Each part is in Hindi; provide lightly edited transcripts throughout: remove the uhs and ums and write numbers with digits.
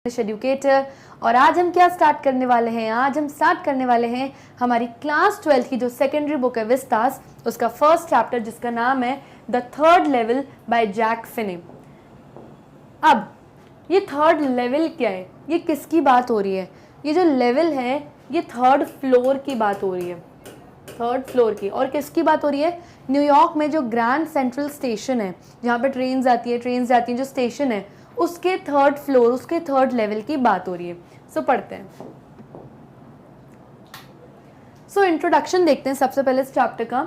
एजुकेटर। और आज हम क्या स्टार्ट करने वाले हैं? आज हम स्टार्ट करने वाले हैं हमारी क्लास 12 की जो सेकेंडरी बुक है विस्तास, उसका फर्स्ट चैप्टर जिसका नाम है the third level by Jack Finney. अब ये थर्ड लेवल क्या है? ये किसकी बात हो रही है? ये जो लेवल है ये थर्ड फ्लोर की बात हो रही है, थर्ड फ्लोर की। और किसकी बात हो रही है? न्यूयॉर्क में जो ग्रैंड सेंट्रल स्टेशन है जहाँ पे ट्रेन जाती है जो स्टेशन है उसके थर्ड फ्लोर, उसके थर्ड लेवल की बात हो रही है। सो पढ़ते हैं। सो इंट्रोडक्शन देखते हैं सबसे पहले इस चैप्टर का।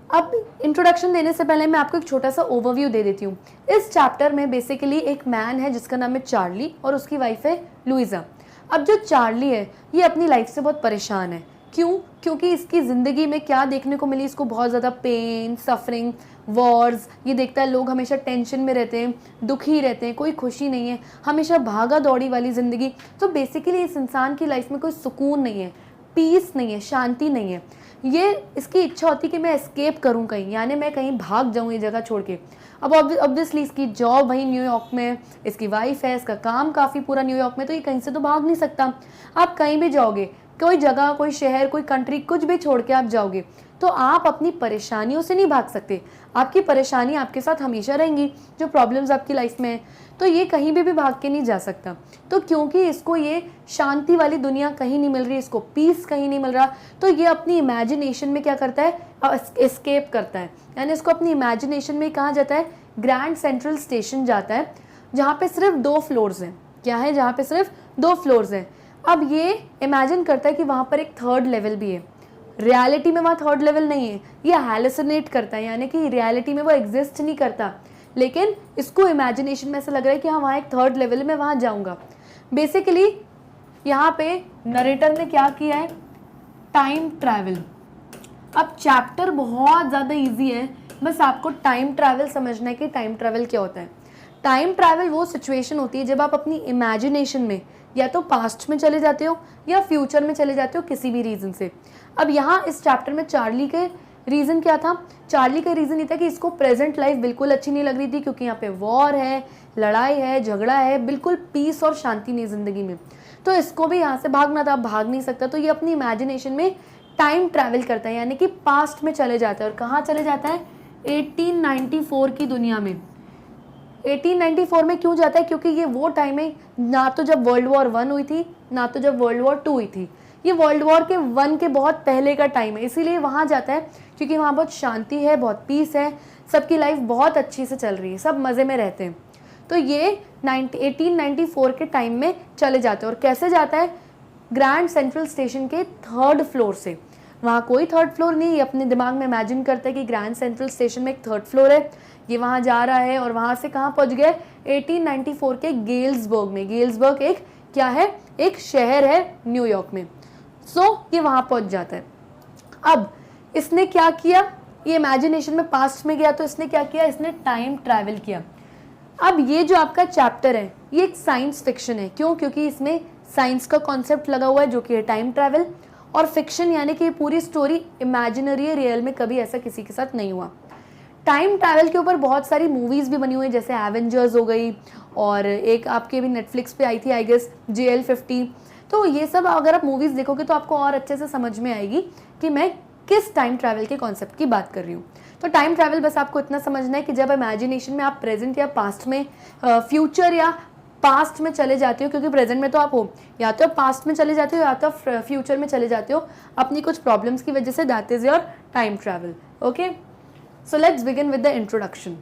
अब इंट्रोडक्शन देने से पहले मैं आपको एक छोटा सा ओवरव्यू दे देती हूँ। इस चैप्टर में बेसिकली एक मैन है जिसका नाम है चार्ली और उसकी वाइफ है लुइजा। अब जो चार्ली है ये अपनी लाइफ से बहुत परेशान है। क्यों? क्योंकि इसकी ज़िंदगी में क्या देखने को मिली, इसको बहुत ज़्यादा पेन, सफरिंग, वॉर्स, ये देखता है लोग हमेशा टेंशन में रहते हैं, दुखी रहते हैं, कोई खुशी नहीं है, हमेशा भागा दौड़ी वाली ज़िंदगी। तो बेसिकली इस इंसान की लाइफ में कोई सुकून नहीं है, पीस नहीं है, शांति नहीं है। ये इसकी इच्छा होती कि मैं एस्केप करूं कहीं, यानी मैं कहीं भाग जाऊं ये जगह छोड़ के। अब ऑब्वियसली इसकी जॉब वहीं न्यूयॉर्क में, इसकी वाइफ है, इसका काम काफ़ी पूरा न्यूयॉर्क में, तो ये कहीं से तो भाग नहीं सकता। आप कहीं भी जाओगे, कोई जगह, कोई शहर, कोई कंट्री, कुछ भी छोड़ के आप जाओगे तो आप अपनी परेशानियों से नहीं भाग सकते। आपकी परेशानी आपके साथ हमेशा रहेंगी, जो प्रॉब्लम्स आपकी लाइफ में है, तो ये कहीं भी भाग के नहीं जा सकता। तो क्योंकि इसको ये शांति वाली दुनिया कहीं नहीं मिल रही, इसको पीस कहीं नहीं मिल रहा, तो ये अपनी इमेजिनेशन में क्या करता है? एस्केप करता है। यानी इसको अपनी इमेजिनेशन में कहा जाता है ग्रैंड सेंट्रल स्टेशन जाता है, जहाँ पे सिर्फ 2 फ्लोर्स हैं। क्या है? जहाँ पे सिर्फ 2 फ्लोर्स हैं। अब ये इमेजिन करता है कि वहाँ पर एक थर्ड लेवल भी है। रियलिटी में वहाँ थर्ड लेवल नहीं है, ये हैलुसिनेट करता है, यानी कि रियलिटी में वो एग्जिस्ट नहीं करता, लेकिन इसको इमेजिनेशन में ऐसा लग रहा है कि हाँ वहाँ एक थर्ड लेवल है, मैं वहाँ जाऊँगा। बेसिकली यहाँ पे नरेटर ने क्या किया है? Time travel. अब चैप्टर बहुत ज़्यादा ईजी है, बस आपको टाइम ट्रैवल समझना है कि टाइम ट्रैवल क्या होता है। टाइम ट्रैवल वो सिचुएशन होती है जब आप अपनी इमेजिनेशन में या तो पास्ट में चले जाते हो या फ्यूचर में चले जाते हो किसी भी रीज़न से। अब यहाँ इस चैप्टर में चार्ली के रीज़न क्या था? चार्ली का रीज़न ये था कि इसको प्रेजेंट लाइफ बिल्कुल अच्छी नहीं लग रही थी, क्योंकि यहाँ पे वॉर है, लड़ाई है, झगड़ा है, बिल्कुल पीस और शांति नहीं ज़िंदगी में। तो इसको भी यहाँ से भागना था, भाग नहीं सकता, तो ये अपनी इमेजिनेशन में टाइम ट्रैवल करता है, यानी कि पास्ट में चले जाता है। और कहाँ चले जाता है? 1894 की दुनिया में। 1894 में क्यों जाता है? क्योंकि ये वो टाइम है ना तो जब वर्ल्ड वॉर 1 हुई थी, ना तो जब वर्ल्ड वॉर 2 हुई थी। ये वर्ल्ड वॉर के 1 के बहुत पहले का टाइम है, इसीलिए वहाँ जाता है, क्योंकि वहाँ बहुत शांति है, बहुत पीस है, सबकी लाइफ बहुत अच्छी से चल रही है, सब मज़े में रहते हैं। तो ये 1894 के टाइम में चले जाते हैं। और कैसे जाता है? ग्रैंड सेंट्रल स्टेशन के थर्ड फ्लोर से। वहाँ कोई थर्ड फ्लोर नहीं, ये अपने दिमाग में इमेजिन करता है कि ग्रैंड सेंट्रल स्टेशन में एक थर्ड फ्लोर है, ये वहाँ जा रहा है। और वहाँ से कहाँ पहुँच गए? 1894 के गेल्सबर्ग में। गेल्सबर्ग एक क्या है? एक शहर है न्यूयॉर्क में। सो ये वहाँ पहुँच जाता है। अब इसने क्या किया? ये इमेजिनेशन में पास्ट में गया, तो इसने क्या किया? इसने टाइम ट्रैवल किया। अब ये जो आपका चैप्टर है ये एक साइंस फिक्शन है। क्यों? क्योंकि इसमें साइंस का कॉन्सेप्ट लगा हुआ है जो कि है टाइम ट्रैवल। और फिक्शन यानी कि पूरी स्टोरी इमेजिनरी है, रियल में कभी ऐसा किसी के साथ नहीं हुआ। टाइम ट्रैवल के ऊपर बहुत सारी मूवीज़ भी बनी हुई हैं, जैसे एवेंजर्स हो गई, और एक आपके भी नेटफ्लिक्स पे आई थी आई गेस JL50। तो ये सब अगर आप मूवीज़ देखोगे तो आपको और अच्छे से समझ में आएगी कि मैं किस टाइम ट्रैवल के कॉन्सेप्ट की बात कर रही हूँ। तो टाइम ट्रैवल बस आपको इतना समझना है कि जब इमेजिनेशन में आप प्रेजेंट या पास्ट में, फ्यूचर या पास्ट में चले जाते हो, क्योंकि प्रेजेंट में तो आप हो, या तो पास्ट में चले जाते हो या तो फ्यूचर में चले जाते हो अपनी कुछ प्रॉब्लम्स की वजह से। That is your time travel. Okay, so let's begin with the introduction.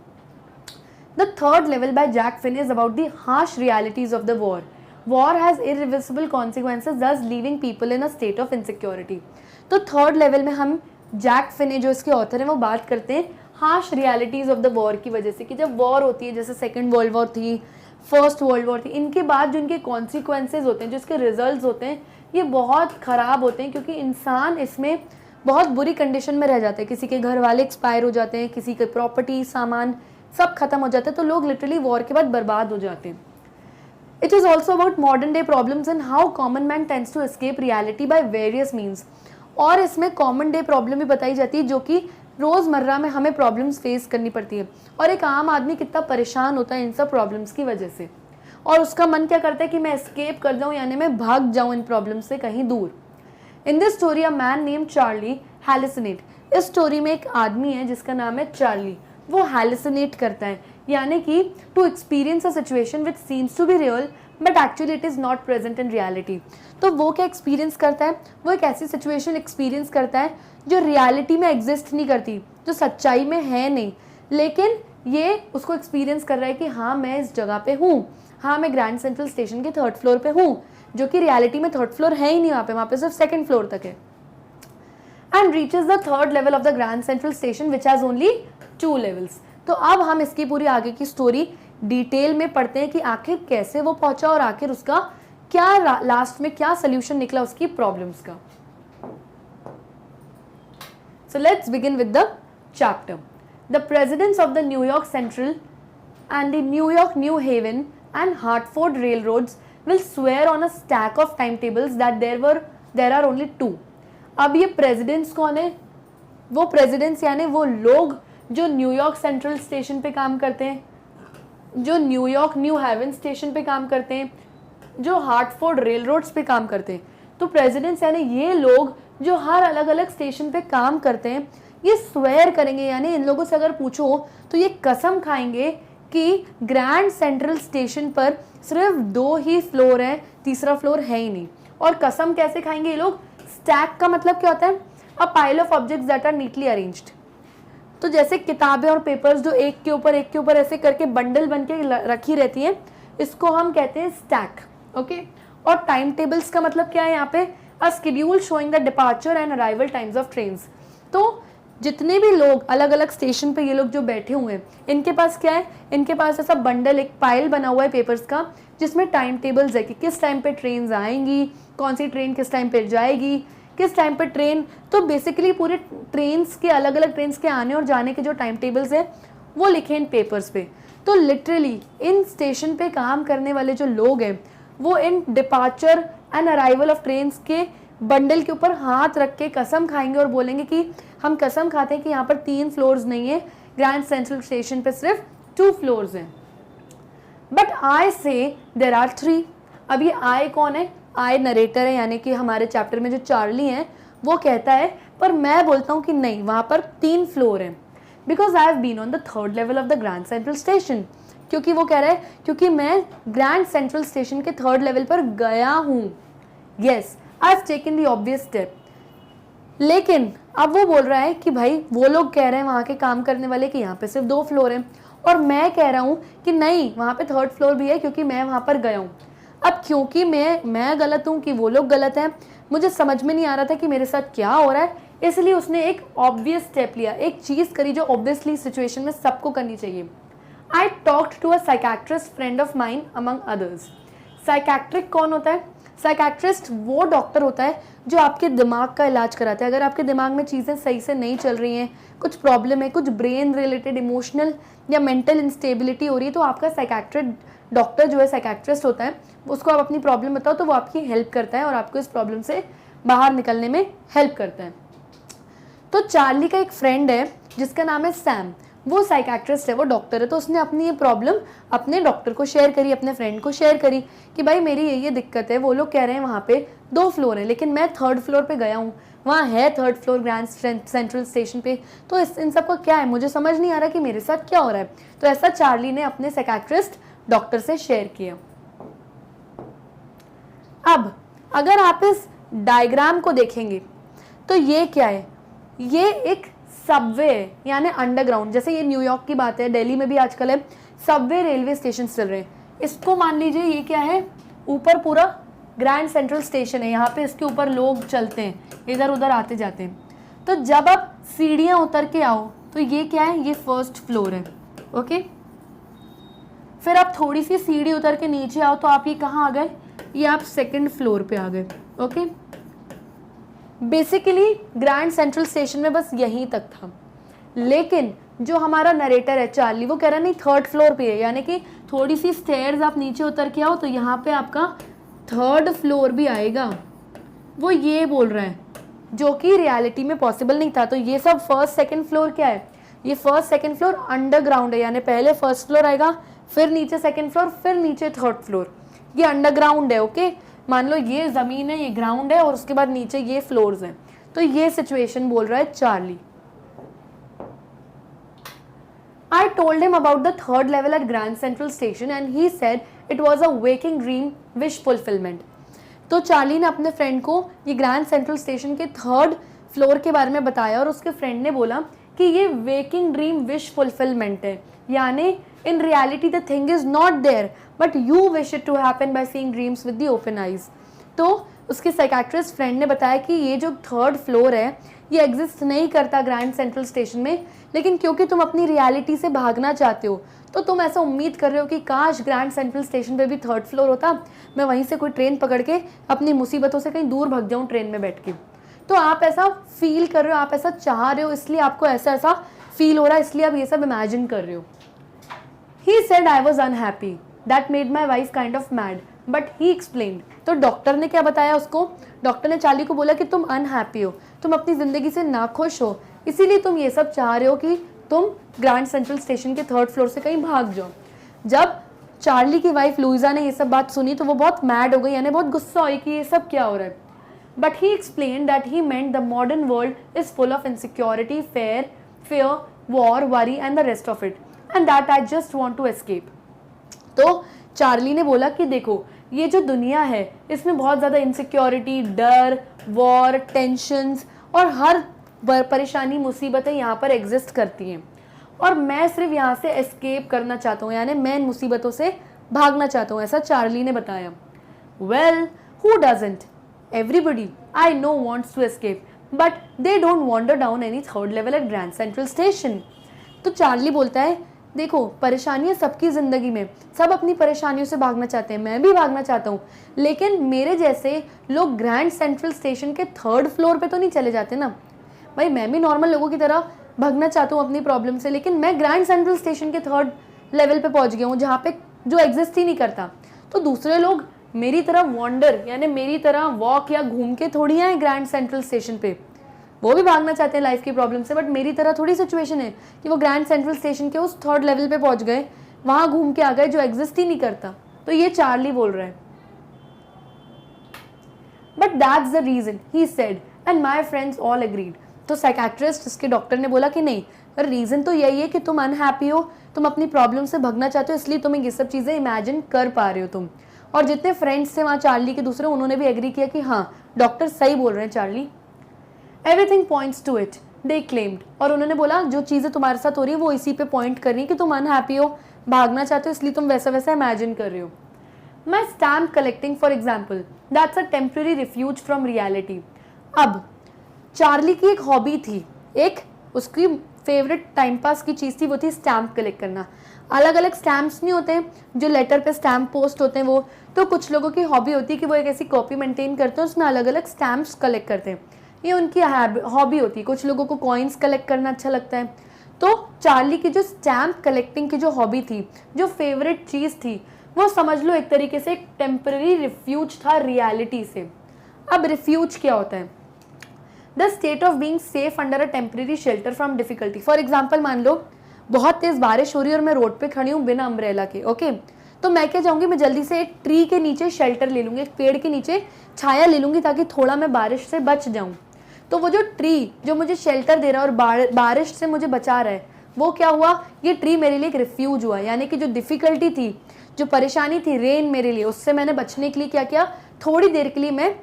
The third level by Jack Finney is about the harsh realities of the war. War has irreversible consequences, thus leaving people in a state of insecurity. तो थर्ड लेवल में हम जैक फिने जो इसके ऑथर हैं वो बात करते हैं harsh realities of the war की वजह से, कि जब वॉर होती है, जैसे सेकेंड वर्ल्ड वॉर थी, फर्स्ट वर्ल्ड वॉर थी, इनके बाद जो इनके कॉन्सिक्वेंसेज होते हैं, जो इसके रिजल्ट्स होते हैं, ये बहुत ख़राब होते हैं, क्योंकि इंसान इसमें बहुत बुरी कंडीशन में रह जाते हैं। किसी के घर वाले एक्सपायर हो जाते हैं, किसी के प्रॉपर्टी, सामान सब खत्म हो जाते हैं, तो लोग लिटरली वॉर के बाद बर्बाद हो जाते हैं। It is also about modern day problems and how common man tends to escape reality by various means. और इसमें कॉमन डे प्रॉब्लम भी बताई जाती है, जो कि रोज़मर्रा में हमें प्रॉब्लम्स फेस करनी पड़ती है, और एक आम आदमी कितना परेशान होता है इन सब प्रॉब्लम्स की वजह से। और उसका मन क्या करता है कि मैं एस्केप कर जाऊं, यानी मैं भाग जाऊं इन प्रॉब्लम से कहीं दूर। In this story a man name Charlie hallucinate. इस स्टोरी में एक आदमी है जिसका नाम है चार्ली, वो हैलिसिनेट करता है, यानी कि to experience a situation which seems to be real but actually it is not present in reality. तो वो क्या एक्सपीरियंस करता है, वो एक ऐसी सिचुएशन एक्सपीरियंस करता है जो रियलिटी में एग्जिस्ट नहीं करती, जो सच्चाई में है नहीं, लेकिन ये उसको एक्सपीरियंस कर रहा है कि हाँ मैं इस जगह पे हूँ, हाँ मैं ग्रैंड सेंट्रल स्टेशन के 3rd फ्लोर पे हूँ, जो कि रियलिटी में 3rd फ्लोर है ही नहीं, वहाँ पे सिर्फ 2nd फ्लोर तक है। And reaches the 3rd level of the Grand Central station which has only 2 levels. तो अब हम इसकी पूरी आगे की स्टोरी डिटेल में पढ़ते हैं कि आखिर कैसे वो पहुंचा और आखिर उसका क्या लास्ट में क्या सोल्यूशन निकला उसकी प्रॉब्लम्स का। So let's begin with the chapter. The presidents of the New York Central and the New York New Haven and Hartford railroads will swear on a stack of timetables that there are only 2. अब ये presidents कौन है? वो presidents यानी वो लोग जो न्यूयॉर्क सेंट्रल स्टेशन पे काम करते हैं, जो न्यूयॉर्क न्यू हेवन स्टेशन पे काम करते हैं, जो हार्टफोर्ड रेल रोड्स पे काम करते हैं। तो प्रेसिडेंट्स यानी ये लोग जो हर अलग अलग स्टेशन पे काम करते हैं, ये स्वेयर करेंगे, यानी इन लोगों से अगर पूछो तो ये कसम खाएंगे कि ग्रैंड सेंट्रल स्टेशन पर सिर्फ 2 ही फ्लोर हैं, तीसरा फ्लोर है ही नहीं। और कसम कैसे खाएंगे ये लोग? स्टैक का मतलब क्या होता है? A pile of objects that are neatly arranged. तो जैसे किताबें और पेपर्स जो एक के ऊपर ऐसे करके बंडल बन के रखी रहती हैं, इसको हम कहते हैं स्टैक। ओके। और टाइम टेबल्स का मतलब क्या है यहाँ पे? अ schedule showing the departure and arrival times of trains. तो जितने भी लोग अलग अलग स्टेशन पे ये लोग जो बैठे हुए हैं, इनके पास क्या है? इनके पास ऐसा बंडल, एक पाइल बना हुआ है पेपर्स का, जिसमें टाइम टेबल्स है कि किस टाइम पे ट्रेन आएंगी, कौन सी ट्रेन किस टाइम पे जाएगी, किस टाइम पे ट्रेन। तो बेसिकली पूरे ट्रेन्स के अलग अलग ट्रेन्स के आने और जाने के जो टाइम टेबल्स है वो लिखे इन पेपर्स पे। तो लिटरली इन स्टेशन पे काम करने वाले जो लोग हैं वो in departure and arrival of trains के बंडल के ऊपर हाथ रख के कसम खाएंगे और बोलेंगे कि हम कसम खाते हैं कि यहाँ पर 3 फ्लोर्स नहीं है, ग्रैंड सेंट्रल स्टेशन पे सिर्फ 2 फ्लोर्स हैं। बट आई से देयर आर 3। अब ये आई कौन है? आई नरेटर है, यानी कि हमारे चैप्टर में जो चार्ली हैं वो कहता है, पर मैं बोलता हूँ कि नहीं, वहाँ पर 3 फ्लोर हैं। Because I have been on the 3rd level of the Grand Central station. क्योंकि वो कह रहा है क्योंकि मैं ग्रैंड सेंट्रल स्टेशन के 3rd लेवल पर गया हूँ। Yes, I have taken the obvious step. लेकिन अब वो बोल रहा है कि भाई वो लोग कह रहे हैं वहाँ के काम करने वाले कि यहाँ पे सिर्फ 2 फ्लोर हैं, और मैं कह रहा हूँ कि नहीं, वहाँ पे 3rd फ्लोर भी है क्योंकि मैं वहाँ पर गया हूँ। अब क्योंकि मैं गलत हूँ कि वो लोग गलत हैं, मुझे समझ में नहीं आ रहा था कि मेरे साथ क्या हो रहा है, इसलिए उसने एक ऑब्वियस स्टेप लिया, एक चीज़ करी जो ऑब्वियसली सिचुएशन में सबको करनी चाहिए। I talked to a psychiatrist friend of mine among others. Psychiatric कौन होता है? साइकैट्रिस्ट वो डॉक्टर होता है जो आपके दिमाग का इलाज कराता है। अगर आपके दिमाग में चीज़ें सही से नहीं चल रही हैं, कुछ प्रॉब्लम है, कुछ ब्रेन रिलेटेड इमोशनल या मेंटल इंस्टेबिलिटी हो रही है, तो आपका साइकैट्रिक डॉक्टर जो है, साइकैट्रिस्ट होता है, उसको आप अपनी प्रॉब्लम बताओ तो वो आपकी हेल्प करता है और आपको इस प्रॉब्लम से बाहर निकलने में हेल्प करता है। तो चार्ली का एक फ्रेंड है जिसका नाम है सैम, वो साइकैट्रिस्ट है, वो डॉक्टर है। तो उसने अपनी ये प्रॉब्लम अपने डॉक्टर को शेयर करी, अपने फ्रेंड को शेयर करी कि भाई मेरी ये दिक्कत है, वो लोग कह रहे हैं वहाँ पे 2 फ्लोर है, लेकिन मैं 3rd फ्लोर पे गया हूँ, वहाँ है 3rd floor grand Central Station पे, तो इन सब का क्या है, मुझे समझ नहीं आ रहा कि मेरे साथ क्या हो रहा है। तो ऐसा चार्ली ने अपने साइकैट्रिस्ट डॉक्टर से शेयर किया। अब अगर आप इस डायग्राम को देखेंगे तो ये क्या है? ये एक सबवे है, यानी अंडरग्राउंड। जैसे ये न्यूयॉर्क की बात है, दिल्ली में भी आजकल है, सबवे रेलवे स्टेशन चल रहे हैं। इसको मान लीजिए ये क्या है? ऊपर पूरा ग्रैंड सेंट्रल स्टेशन है, यहाँ पे इसके ऊपर लोग चलते हैं, इधर उधर आते जाते हैं। तो जब आप सीढ़ियाँ उतर के आओ तो ये क्या है? ये 1st फ्लोर है। ओके, फिर आप थोड़ी सी सीढ़ी उतर के नीचे आओ तो आप ये कहाँ आ गए? ये आप 2nd फ्लोर पे आ गए। Okay, basically grand Central station में बस यहीं तक था, लेकिन जो हमारा नरेटर है चार्ली, वो कह रहा है नहीं 3rd फ्लोर पे है, यानी कि थोड़ी सी स्टेयर्स आप नीचे उतर के आओ तो यहाँ पे आपका 3rd फ्लोर भी आएगा। वो ये बोल रहा है, जो कि रियलिटी में पॉसिबल नहीं था। तो ये सब 1st 2nd फ्लोर क्या है? ये फर्स्ट सेकंड फ्लोर अंडरग्राउंड है, यानी पहले फर्स्ट फ्लोर आएगा, फिर नीचे सेकंड फ्लोर, फिर नीचे थर्ड फ्लोर, ये अंडरग्राउंड है। ओके, मान लो ये जमीन है, ये ग्राउंड है और उसके बाद नीचे ये फ्लोर्स हैं, तो ये सिचुएशन बोल रहा है Charlie. I told him about the third level at Grand Central Station and he said it was a waking dream wish fulfillment. तो चार्ली ने अपने फ्रेंड को ये ग्रैंड सेंट्रल स्टेशन के थर्ड फ्लोर के बारे में बताया और उसके फ्रेंड ने बोला कि ये वेकिंग ड्रीम विश फुलफिलमेंट है, यानी in reality the thing is not there but you wish it to happen by seeing dreams with the open eyes. तो उसके साइकेट्रिस्ट फ्रेंड ने बताया कि ये जो थर्ड फ्लोर है ये एग्जिस्ट नहीं करता ग्रैंड सेंट्रल स्टेशन में, लेकिन क्योंकि तुम अपनी रियलिटी से भागना चाहते हो तो तुम ऐसा उम्मीद कर रहे हो कि काश ग्रैंड सेंट्रल स्टेशन पे भी थर्ड फ्लोर होता, मैं वहीं से कोई ट्रेन पकड़ के अपनी मुसीबतों से कहीं दूर भाग जाऊँ ट्रेन में बैठ के। तो आप ऐसा फील कर रहे हो, आप ऐसा चाह रहे हो, इसलिए आपको ऐसा ऐसा फील हो रहा है, इसलिए आप ये सब इमेजिन कर रहे हो। He said I was unhappy. That made my wife kind of mad. But he explained. तो डॉक्टर ने क्या बताया उसको? डॉक्टर ने चार्ली को बोला कि तुम अनहैप्पी हो, तुम अपनी ज़िंदगी से नाखुश हो, इसीलिए तुम ये सब चाह रहे हो कि तुम ग्रैंड सेंट्रल स्टेशन के थर्ड फ्लोर से कहीं भाग जाओ। जब चार्ली की वाइफ लुइजा ने ये सब बात सुनी तो वो बहुत मैड हो गई, यानी बहुत गुस्सा हुई कि ये सब क्या हो रहा है। But he explained that he meant the modern world is full of insecurity, fear, war, worry and the rest of it. And that I just want to escape. तो चार्ली ने बोला कि देखो ये जो दुनिया है इसमें बहुत ज़्यादा इनसिक्योरिटी, डर, वॉर, टेंशन्स और हर परेशानी, मुसीबतें यहाँ पर एग्जिस्ट करती हैं और मैं सिर्फ यहाँ से एस्केप करना चाहता हूँ, यानी मैं इन मुसीबतों से भागना चाहता हूँ, ऐसा चार्ली ने बताया। Well, who doesn't? Everybody I know wants to escape, but they don't wander down any third level at Grand Central Station. तो चार्ली बोलता है देखो परेशानियाँ सबकी ज़िंदगी में, सब अपनी परेशानियों से भागना चाहते हैं, मैं भी भागना चाहता हूँ, लेकिन मेरे जैसे लोग ग्रैंड सेंट्रल स्टेशन के थर्ड फ्लोर पे तो नहीं चले जाते ना भाई। मैं भी नॉर्मल लोगों की तरह भागना चाहता हूँ अपनी प्रॉब्लम से, लेकिन मैं ग्रैंड सेंट्रल स्टेशन के थर्ड लेवल पे पहुँच गया हूँ जहाँ पे जो एग्जिस्ट ही नहीं करता। तो दूसरे लोग मेरी तरह वॉन्डर यानी मेरी तरह वॉक या घूम के थोड़ी आए ग्रैंड सेंट्रल स्टेशन पे, वो भी भागना चाहते हैं लाइफ की प्रॉब्लम से, बट मेरी तरह थोड़ी सिचुएशन है कि वो ग्रैंड सेंट्रल स्टेशन के उस थर्ड लेवल पे पहुंच गए, वहां घूम के आ गए जो एग्जिस्ट ही नहीं करता। तो ये चार्ली बोल रहा है। But that's the reason he said and my friends all agreed. तो साइकेट्रिस्ट इसके डॉक्टर ने बोला कि नहीं, रीजन तो यही है कि तुम अनहैप्पी हो, तुम अपनी प्रॉब्लम से भागना चाहते हो, इसलिए तुम्हें ये सब चीज़ें इमेजिन कर पा रहे हो तुम। और जितने फ्रेंड्स थे वहाँ चार्ली के दूसरे, उन्होंने भी एग्री किया कि हाँ डॉक्टर सही बोल रहे हैं Charlie. Everything points to it they claimed. और उन्होंने बोला जो चीज़ें तुम्हारे साथ हो रही है वो इसी पे पॉइंट कर रही है कि तुम अनहैप्पी हो, भागना चाहते हो, इसलिए तुम वैसा वैसा इमेजिन कर रहे हो। माई stamp collecting for example that's a temporary refuse from reality. अब चार्ली की एक हॉबी थी, एक उसकी फेवरेट टाइम पास की चीज़ थी, वो थी स्टैम्प कलेक्ट करना। अलग अलग स्टैम्प्स नहीं होते हैं जो लेटर पे स्टैम्प पोस्ट होते हैं, वो तो कुछ लोगों की हॉबी होती है कि वो एक ऐसी कॉपी मेंटेन करते हैं, उसमें अलग अलग स्टैम्प्स कलेक्ट करते हैं, ये उनकी हॉबी होती है। कुछ लोगों को कॉइन्स कलेक्ट करना अच्छा लगता है। तो चार्ली की जो स्टैम्प कलेक्टिंग की जो हॉबी थी, जो फेवरेट चीज़ थी, वो समझ लो एक तरीके से एक टेम्पररी रिफ्यूज था रियलिटी से। अब रिफ्यूज क्या होता है? The state of being safe under a temporary shelter from difficulty. For example मान लो बहुत तेज़ बारिश हो रही है और मैं रोड पे खड़ी हूँ बिना अम्ब्रेला के, ओके, तो मैं क्या चाहूँगी, मैं जल्दी से एक ट्री के नीचे शेल्टर ले लूँगी, एक पेड़ के नीचे छाया ले लूँगी ताकि थोड़ा मैं बारिश से बच जाऊँ। तो वो जो ट्री जो मुझे शेल्टर दे रहा है और बारिश से मुझे बचा रहा है, वो क्या हुआ, ये ट्री मेरे लिए एक रिफ्यूज हुआ। यानी कि जो डिफ़िकल्टी थी, जो परेशानी थी रेन मेरे लिए, उससे मैंने बचने के लिए क्या किया, थोड़ी देर के लिए मैं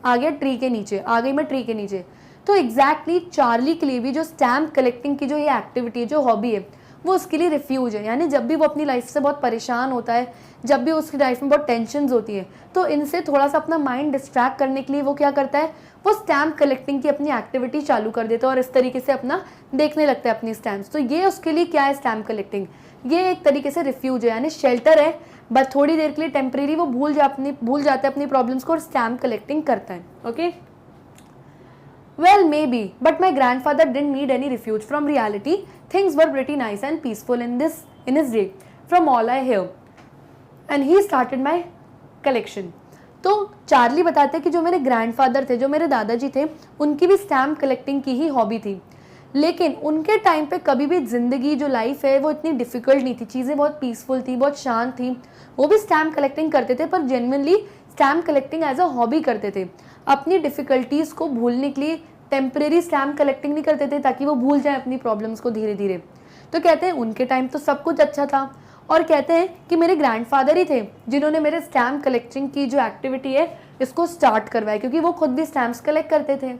आ गया ट्री के नीचे, आ गई मैं ट्री के नीचे। तो एग्जैक्टली चार्ली के लिए भी जो स्टैम्प कलेक्टिंग की जो ये एक्टिविटी है, जो हॉबी है, वो उसके लिए रिफ्यूज है। यानी जब भी वो अपनी लाइफ से बहुत परेशान होता है, जब भी उसकी लाइफ में बहुत टेंशन्स होती है, तो इनसे थोड़ा सा अपना माइंड डिस्ट्रैक्ट करने के लिए वो क्या करता है, वो स्टैम्प कलेक्टिंग की अपनी एक्टिविटी चालू कर देता है और इस तरीके से अपना देखने लगता है अपनी स्टैम्प्स। तो ये उसके लिए क्या है, स्टैम्प कलेक्टिंग, ये एक तरीके से रिफ्यूज है, यानी शेल्टर है, बस थोड़ी देर के लिए टेम्परेरी वो भूल जाता है अपनी प्रॉब्लम्स को और स्टैम्प कलेक्टिंग करता है। Okay, well maybe, but my grandfather didn't need any refuge from reality. Things were pretty nice and peaceful in his day from all I hear, and he started my collection. तो चार्ली बताते हैं कि जो मेरे ग्रैंडफादर थे, जो मेरे दादाजी थे, उनकी भी स्टैम्प कलेक्टिंग की ही हॉबी थी। लेकिन उनके टाइम पे कभी भी ज़िंदगी जो लाइफ है वो इतनी डिफ़िकल्ट नहीं थी, चीज़ें बहुत पीसफुल थी, बहुत शांत थी। वो भी स्टैम्प कलेक्टिंग करते थे, पर genuinely stamp collecting as a hobby करते थे। अपनी डिफ़िकल्टीज़ को भूलने के लिए टेम्परेरी स्टैम्प कलेक्टिंग नहीं करते थे ताकि वो भूल जाएं अपनी प्रॉब्लम्स को धीरे धीरे। तो कहते हैं उनके टाइम तो सब कुछ अच्छा था, और कहते हैं कि मेरे ग्रैंडफादर ही थे जिन्होंने मेरे स्टैम्प कलेक्टिंग की जो एक्टिविटी है इसको स्टार्ट करवाया, क्योंकि वो खुद भी स्टैम्प्स कलेक्ट करते थे।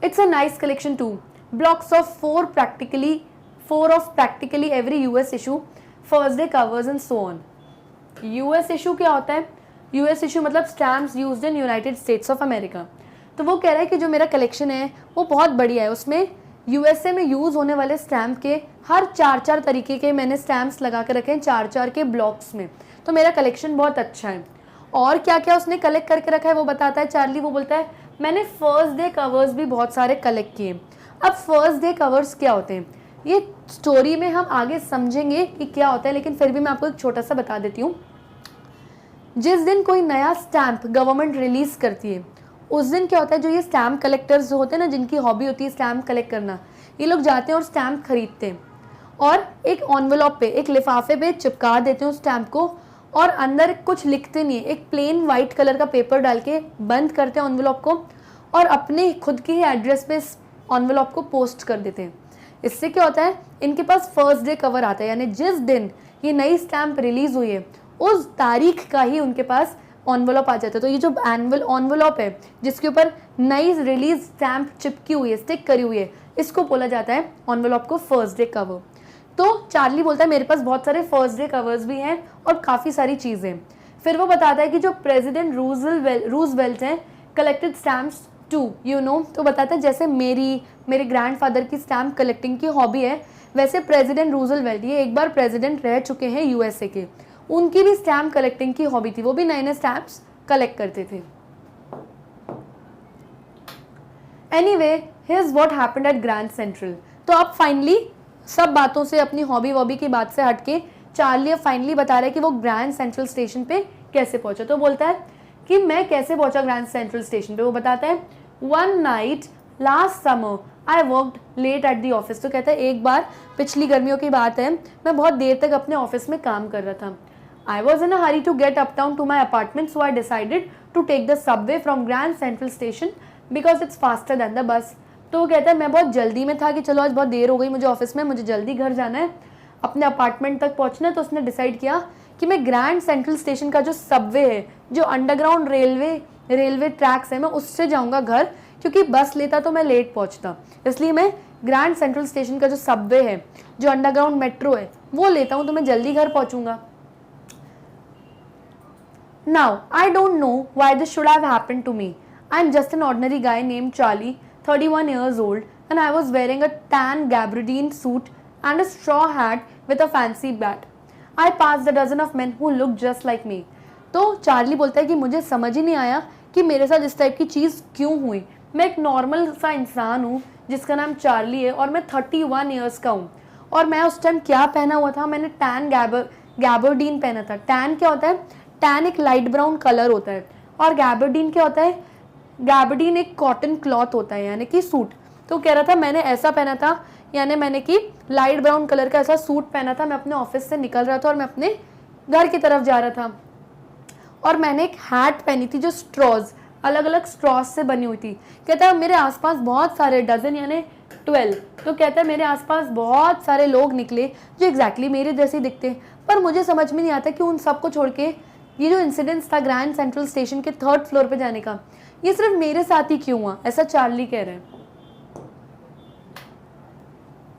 It's a nice collection too. Blocks of four of practically every US issue, first day covers and so on। US issue क्या होता है? US issue मतलब stamps used in United states of America. तो वो कह रहा है कि जो मेरा कलेक्शन है वो बहुत बढ़िया है, उसमें यूएसए में यूज़ होने वाले स्टैम्प के हर 4 तरीके के मैंने स्टैम्प्स लगा कर रखे हैं 4 के ब्लॉक्स में। तो मेरा कलेक्शन बहुत अच्छा है। और क्या क्या उसने कलेक्ट करके रखा है वो बताता है चार्ली। वो बोलता है मैंने फर्स्ट डे कवर्स भी बहुत सारे कलेक्ट किए। अब फर्स्ट डे कवर्स क्या होते हैं ये स्टोरी में हम आगे समझेंगे कि क्या होता है, लेकिन फिर भी मैं आपको एक छोटा सा बता देती हूँ। जिस दिन कोई नया स्टैम्प गवर्नमेंट रिलीज़ करती है उस दिन क्या होता है, जो ये स्टैम्प कलेक्टर्स जो होते हैं ना, जिनकी हॉबी होती है स्टैम्प कलेक्ट करना, ये लोग जाते हैं और स्टैम्प खरीदते हैं और एक एनवेलप पे, एक लिफाफे पे चिपका देते हैं उस स्टैम्प को, और अंदर कुछ लिखते नहीं है, एक प्लेन वाइट कलर का पेपर डाल के बंद करते हैं एनवेलप को और अपने खुद के ही एड्रेस पे एनवेलप को पोस्ट कर देते हैं। इससे क्या होता है, इनके पास फर्स्ट डे कवर आता है, यानी जिस दिन ये नई स्टैम्प रिलीज हुई है उस तारीख का ही उनके पास एनवेलप आ जाता है। तो ये जो एनवेलप है जिसके ऊपर नई रिलीज स्टैम्प चिपकी हुई है, स्टिक करी हुई है, इसको बोला जाता है एनवेलप को फर्स्ट डे कवर। तो चार्ली बोलता है मेरे पास बहुत सारे फर्स्ट डे कवर्स भी हैं और काफ़ी सारी चीज़ें। फिर वो बताता है कि जो प्रेसिडेंट रूजवेल्ट हैं collected stamps too you know. तो बताता है जैसे मेरे ग्रैंडफादर की स्टैम्प कलेक्टिंग की हॉबी है, वैसे प्रेसिडेंट रूजवेल्ट ये एक बार प्रेसिडेंट रह चुके हैं यूएसए के, उनकी भी स्टैम्प कलेक्टिंग की हॉबी थी, वो भी नए नए स्टैम्प्स कलेक्ट करते थे। Anyway, here's what happened at Grand Central. तो अब फाइनली सब बातों से, अपनी हॉबी की बात से हटके चार्ली अब फाइनली बता रहा है कि वो ग्रैंड सेंट्रल स्टेशन पे कैसे पहुंचा। तो बोलता है कि मैं कैसे पहुंचा ग्रैंड सेंट्रल स्टेशन पे। वो बताता है one night last summer I worked late at the office. तो कहता है एक बार पिछली गर्मियों की बात है, मैं बहुत देर तक अपने ऑफिस में काम कर रहा था। I was in a hurry to get uptown to my apartment, so I decided to take the subway from Grand Central Station because it's faster than the bus। तो वो कहता है मैं बहुत जल्दी में था कि चलो आज बहुत देर हो गई मुझे ऑफिस में, मुझे जल्दी घर जाना है, अपने अपार्टमेंट तक पहुंचना है। तो उसने डिसाइड किया कि मैं ग्रैंड सेंट्रल स्टेशन का जो सबवे है, जो अंडरग्राउंड रेलवे ट्रैक्स है, मैं उससे जाऊंगा घर, क्योंकि बस लेता तो मैं लेट पहुंचता। इसलिए मैं ग्रैंड सेंट्रल स्टेशन का जो सबवे है, जो अंडरग्राउंड मेट्रो है, वो लेता हूँ तो मैं जल्दी घर पहुंचूंगा। Now, I don't know why this should have happened to me. I'm just an ordinary guy named Charlie, 31 years old, and I was wearing a tan gabardine suit and a straw hat with a fancy bat. I passed a dozen of men who looked just like me. तो चार्ली बोलता है कि मुझे समझ ही नहीं आया कि मेरे साथ इस टाइप की चीज़ क्यों हुई। मैं एक नॉर्मल सा इंसान हूँ जिसका नाम चार्ली है और मैं 31 ईयर्स का हूँ। और मैं उस टाइम क्या पहना हुआ था, मैंने टैन गैबर्डीन पहना था। टैन क्या होता है? टैन एक लाइट ब्राउन कलर होता है, और गैबर्डीन क्या होता है? गैबर्डीन एक कॉटन क्लॉथ होता है, यानी कि सूट। तो कह रहा था मैंने ऐसा पहना था, यानी मैंने कि लाइट ब्राउन कलर का ऐसा सूट पहना था। मैं अपने ऑफिस से निकल रहा था और मैं अपने घर की तरफ जा रहा था, और मैंने एक हैट पहनी थी जो स्ट्रॉज, अलग अलग स्ट्रॉज से बनी हुई थी। कहता है मेरे आसपास बहुत सारे, डजन यानी 12। तो कहता है मेरे आसपास बहुत सारे लोग निकले जो एग्जैक्टली मेरे जैसे दिखते, पर मुझे समझ में नहीं आता कि उन सबको छोड़ के ये जो इंसिडेंस था ग्रैंड सेंट्रल स्टेशन के 3rd फ्लोर पे जाने का, ये सिर्फ मेरे साथ ही क्यों हुआ, ऐसा चार्ली कह रहे हैं।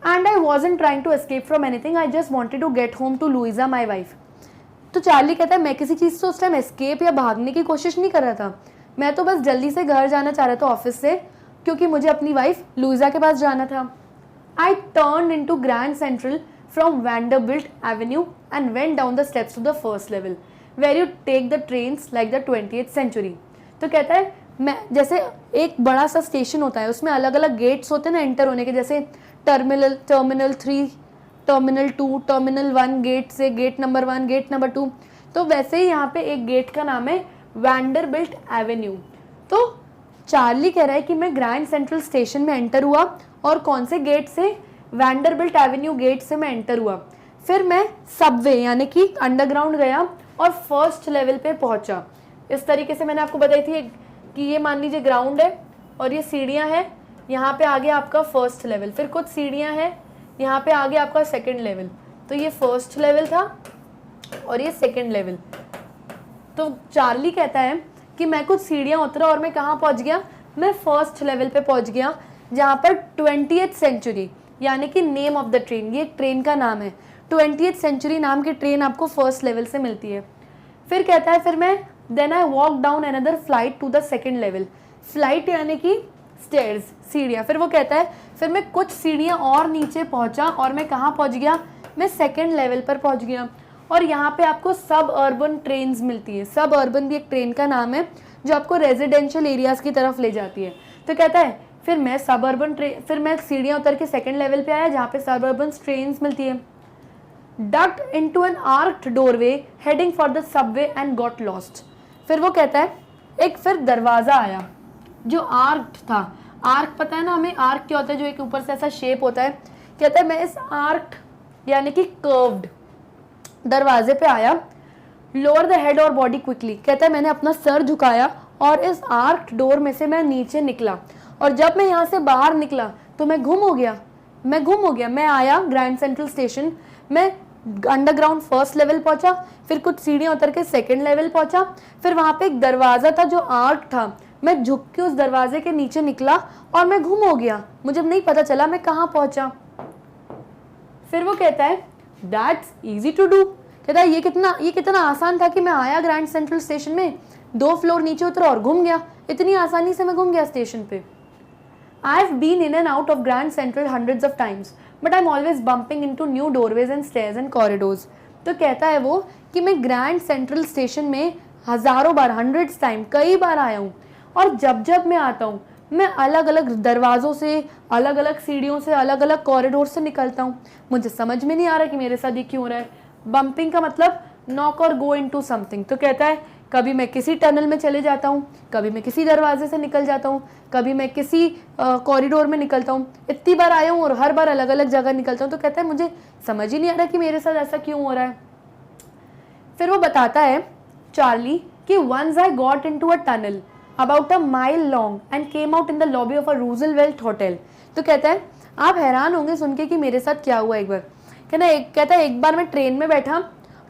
And I wasn't trying to escape from anything, I just wanted to get home to Louisa my wife. तो चार्ली कहता है मैं किसी चीज़ से उस टाइम एस्केप या भागने की कोशिश नहीं कर रहा था, मैं तो बस जल्दी से घर जाना चाह रहा था ऑफिस से, क्योंकि मुझे अपनी वाइफ लुइजा के पास जाना था। I turn in to Grand Central from Vanderbilt Avenue and went down the steps to the first level where you take the trains like the 20th century. तो कहता है मैं, जैसे एक बड़ा सा स्टेशन होता है उसमें अलग अलग गेट्स होते हैं ना एंटर होने के, जैसे टर्मिनल 3, टर्मिनल 2, टर्मिनल 1 गेट से, गेट नंबर 1, गेट नंबर 2। तो वैसे ही यहाँ पे एक गेट का नाम है वैंडरबिल्ट एवेन्यू। तो चार्ली कह रहा है कि मैं ग्रैंड सेंट्रल स्टेशन में एंटर हुआ और कौन से गेट से, वैंडरबिल्ट एवेन्यू गेट से मैं एंटर हुआ। फिर मैं सबवे यानी कि अंडरग्राउंड गया और फर्स्ट लेवल पे पहुंचा। इस तरीके से मैंने आपको बताई थी कि ये मान लीजिए ग्राउंड है और ये सीढ़ियाँ हैं, यहाँ पे आगे आपका फर्स्ट लेवल, फिर कुछ सीढ़ियाँ हैं, यहाँ पे आगे आपका सेकेंड लेवल। तो ये फर्स्ट लेवल था और ये सेकेंड लेवल। तो चार्ली कहता है कि मैं कुछ सीढ़ियाँ उतरा और मैं कहाँ पहुँच गया, मैं फर्स्ट लेवल पे पहुँच गया, जहाँ पर 20th सेंचुरी यानी कि नेम ऑफ द ट्रेन, ये एक ट्रेन का नाम है, 20th सेंचुरी नाम की ट्रेन आपको फर्स्ट लेवल से मिलती है। फिर कहता है फिर मैं then I walk down another flight to the second level, flight यानी कि स्टेयर्स, सीढ़ियाँ। फिर वो कहता है फिर मैं कुछ सीढ़ियाँ और नीचे पहुँचा और मैं कहाँ पहुँच गया, मैं सेकेंड लेवल पर पहुँच गया। और यहाँ पे आपको सब अर्बन ट्रेन्स मिलती है। सब अर्बन भी एक ट्रेन का नाम है जो आपको रेजिडेंशियल एरियाज की तरफ ले जाती है। तो कहता है फिर मैं सब अर्बन ट्रेन, फिर मैं सीढ़ियाँ उतर के सेकेंड लेवल पे आया जहाँ पे सब अर्बन ट्रेन्स मिलती है। Ducked into an arched doorway heading for the subway and got lost. फिर वो कहता है एक फिर दरवाज़ा आया जो आर्क्ड था। आर्क पता है ना हमें, आर्क क्या होता है, जो एक ऊपर से ऐसा शेप होता है। कहता है मैं इस आर्क्ड यानी कि कर्व्ड दरवाजे पे आया। लोअर द हेड और बॉडी क्विकली, कहता है मैंने अपना सर झुकाया और इस आर्क्ड डोर में से मैं नीचे निकला। और जब मैं यहाँ से बाहर निकला तो मैं गुम हो गया। मैं आया ग्रैंड सेंट्रल स्टेशन, मैं अंडरग्राउंड फर्स्ट लेवल पहुंचा, फिर कुछ सीढ़ियाँ उतर के सेकेंड लेवल पहुंचा, फिर वहाँ पे एक दरवाज़ा था जो आर्क था, मैं झुक के उस दरवाजे के नीचे निकला और मैं गुम हो गया, मुझे नहीं पता चला मैं कहाँ पहुंचा। फिर वो कहता है दैट्स इजी टू डू, कहता है ये कितना आसान था कि मैं आया ग्रैंड सेंट्रल स्टेशन में, 2 फ्लोर नीचे उतरा और घूम गया, इतनी आसानी से मैं घूम गया स्टेशन पे। I have been in and out of Grand Central hundreds of times, but I'm always bumping into new doorways and stairs and corridors. तो कहता है वो कि मैं ग्रैंड सेंट्रल स्टेशन में हज़ारों बार, हंड्रेड्स टाइम, कई बार आया हूँ, और जब जब मैं आता हूँ मैं अलग अलग दरवाज़ों से, अलग अलग सीढ़ियों से, अलग अलग कॉरिडोर से निकलता हूँ। मुझे समझ में नहीं आ रहा कि मेरे साथ ये क्यों हो रहा है। बम्पिंग का मतलब नॉक और गो इनटू समथिंग। तो कहता है कभी मैं किसी टनल में चले जाता हूँ, कभी मैं किसी दरवाजे से निकल जाता हूँ, कभी मैं किसी कॉरिडोर में निकलता हूँ। इतनी बार आया हूँ और हर बार अलग अलग जगह निकलता हूँ। तो कहता है मुझे समझ ही नहीं आ रहा कि मेरे साथ ऐसा क्यों हो रहा है। फिर वो बताता है चार्ली कि once I got into a tunnel about a mile long and came out in the lobby of a Roosevelt hotel. तो कहता है आप हैरान होंगे सुन के कि मेरे साथ क्या हुआ। एक बार कहता है एक बार मैं ट्रेन में बैठा,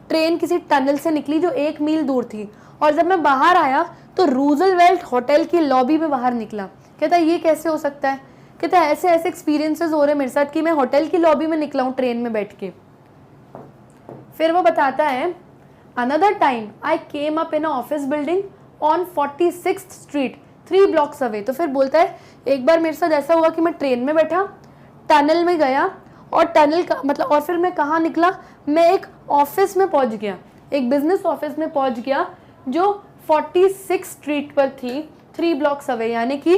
ट्रेन किसी टनल से निकली जो 1 मील दूर थी, और जब मैं बाहर आया तो रूजवेल्ट होटल की लॉबी में बाहर निकला। कहता है ये कैसे हो सकता है। कहता है ऐसे ऐसे एक्सपीरियंसेस हो रहे मेरे साथ कि मैं होटल की लॉबी में निकला हूँ ट्रेन में बैठ के। फिर वो बताता है another time I came up in office building on 46th street 3 blocks away. तो फिर बोलता है एक बार मेरे साथ ऐसा हुआ कि मैं ट्रेन में बैठा, टनल में गया, और टनल का मतलब, और फिर मैं कहाँ निकला, मैं एक ऑफिस में पहुँच गया, एक बिजनेस ऑफिस में पहुँच गया जो 46 स्ट्रीट पर थी, 3 ब्लॉक्स अवे, यानी कि